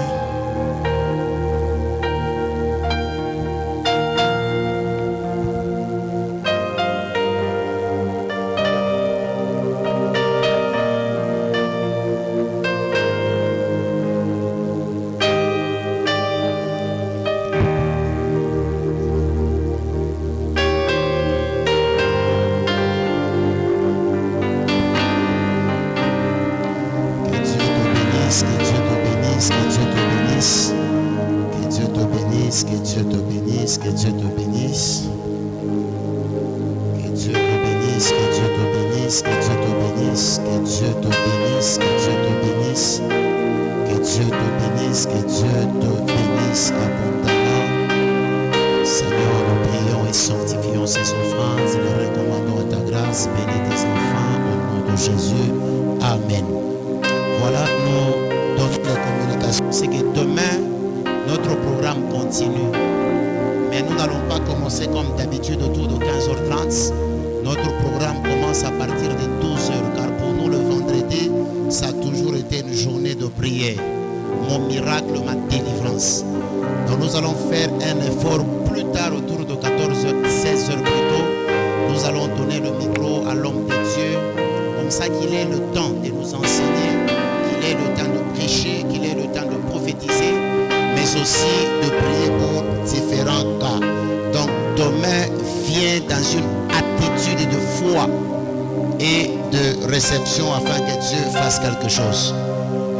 Afin que Dieu fasse quelque chose.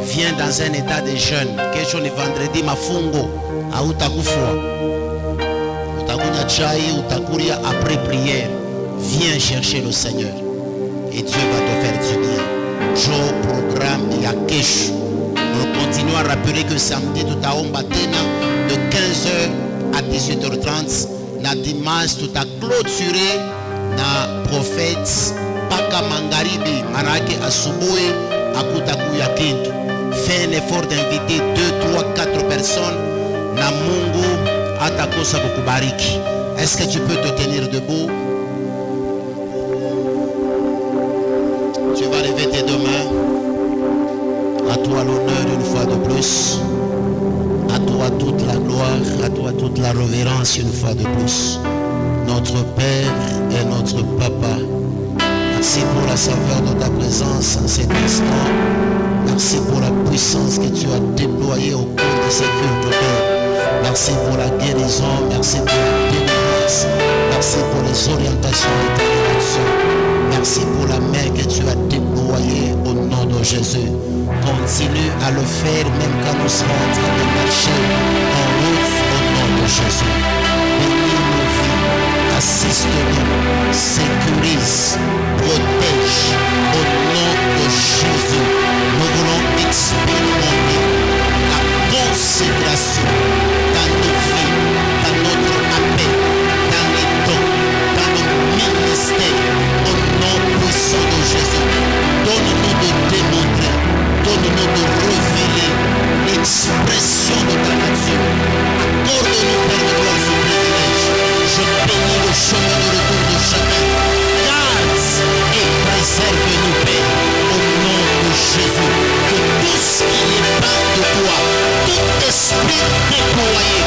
Viens dans un état de jeûne. Quelque chose le vendredi mafungo à Utakufua. Utakunya chai, utakuria après prière. Viens chercher le Seigneur et Dieu va te faire du bien. Jo programme Yakesh. Nous continuons à rappeler que samedi tout à Ombatena de 15h à 18h30. Na dimanche tout a clôturé na prophète paka mangaribi manake asubuhi akutakuya kintu. Fais un effort d'inviter 2, 3, 4 personnes na Mungu atakosa kukubariki. Est-ce que tu peux te tenir debout? Tu vas lever tes deux mains. À toi l'honneur une fois de plus. À toi toute la gloire, à toi toute la révérence une fois de plus. Notre Père et notre Papa, merci pour la saveur de ta présence en cet instant. Merci pour la puissance que tu as déployée au cours de ces cultes. Merci pour la guérison, merci pour la délivrance, merci pour les orientations et ta direction. Merci pour la main que tu as déployée au nom de Jésus. Continue à le faire même quand nous serons en train de marcher en route au nom de Jésus. Bénis nos vies, assiste-nous, sécurise, protège au nom de Jésus. Nous voulons expérimenter la consécration dans nos vies, dans notre appel, dans les dons, dans le ministère, au nom puissant de Jésus. Donne-nous de démontrer, donne-nous de révéler l'expression de ta nature. Accorde-nous, Père de gloire, ce privilège. Je bénis le chemin de retour de chacun. Garde et préserve-nous, Père, au nom de Jésus. Que tout ce qui n'est pas de toi, tout esprit déployé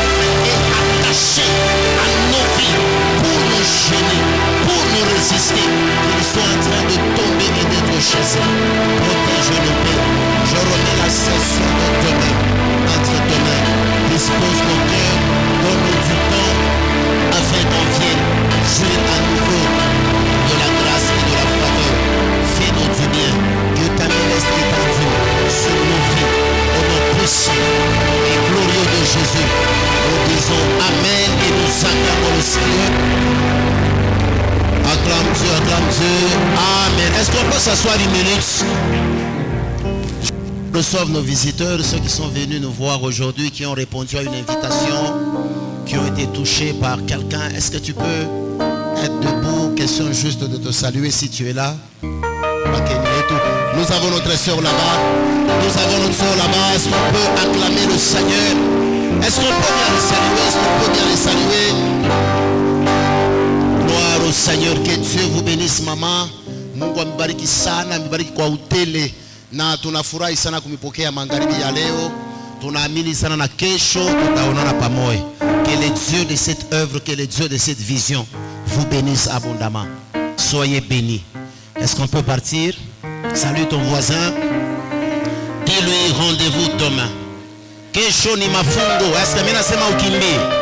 et attaché à nos vies pour nous gêner, pour nous résister, qu'il soit en train de tomber et d'être chassé. Protège-nous, Père. Je remets la session de demain entre tes mains. Dispose nos cœurs, donne-nous du temps afin qu'on vienne jouir à nouveau de la grâce et de la faveur. Fais-nous du bien. Que ta main reste étendue sur nos vies. Au nom puissant et glorieux de Jésus, nous disons Amen et nous acclamons le Seigneur. Acclame Dieu, acclame Dieu. Amen. Est-ce qu'on peut s'asseoir une minute? Je reçois nos visiteurs, ceux qui sont venus nous voir aujourd'hui, qui ont répondu à une invitation, qui ont été touchés par quelqu'un. Est-ce que tu peux être debout? Question juste de te saluer si tu es là. Nous avons notre sœur là-bas. Nous avons notre sœur là-bas. Est-ce qu'on peut acclamer le Seigneur? Est-ce qu'on peut bien le saluer? Est-ce qu'on peut bien le saluer? Gloire au Seigneur. Que Dieu vous bénisse, maman. Mungu amebariki sana, amebariki kwa utele. Na tunafurahi sana kumipokea magharibi ya leo. Tunaamini sana na kesho tutaonana pamoja. Que le Dieu de cette œuvre, que le Dieu de cette vision vous bénisse abondamment. Soyez bénis. Est-ce qu'on peut partir? Salue ton voisin. Dis-lui rendez-vous demain. Kesho ni mafungo. Est-ce que mimi nasema ukimbie?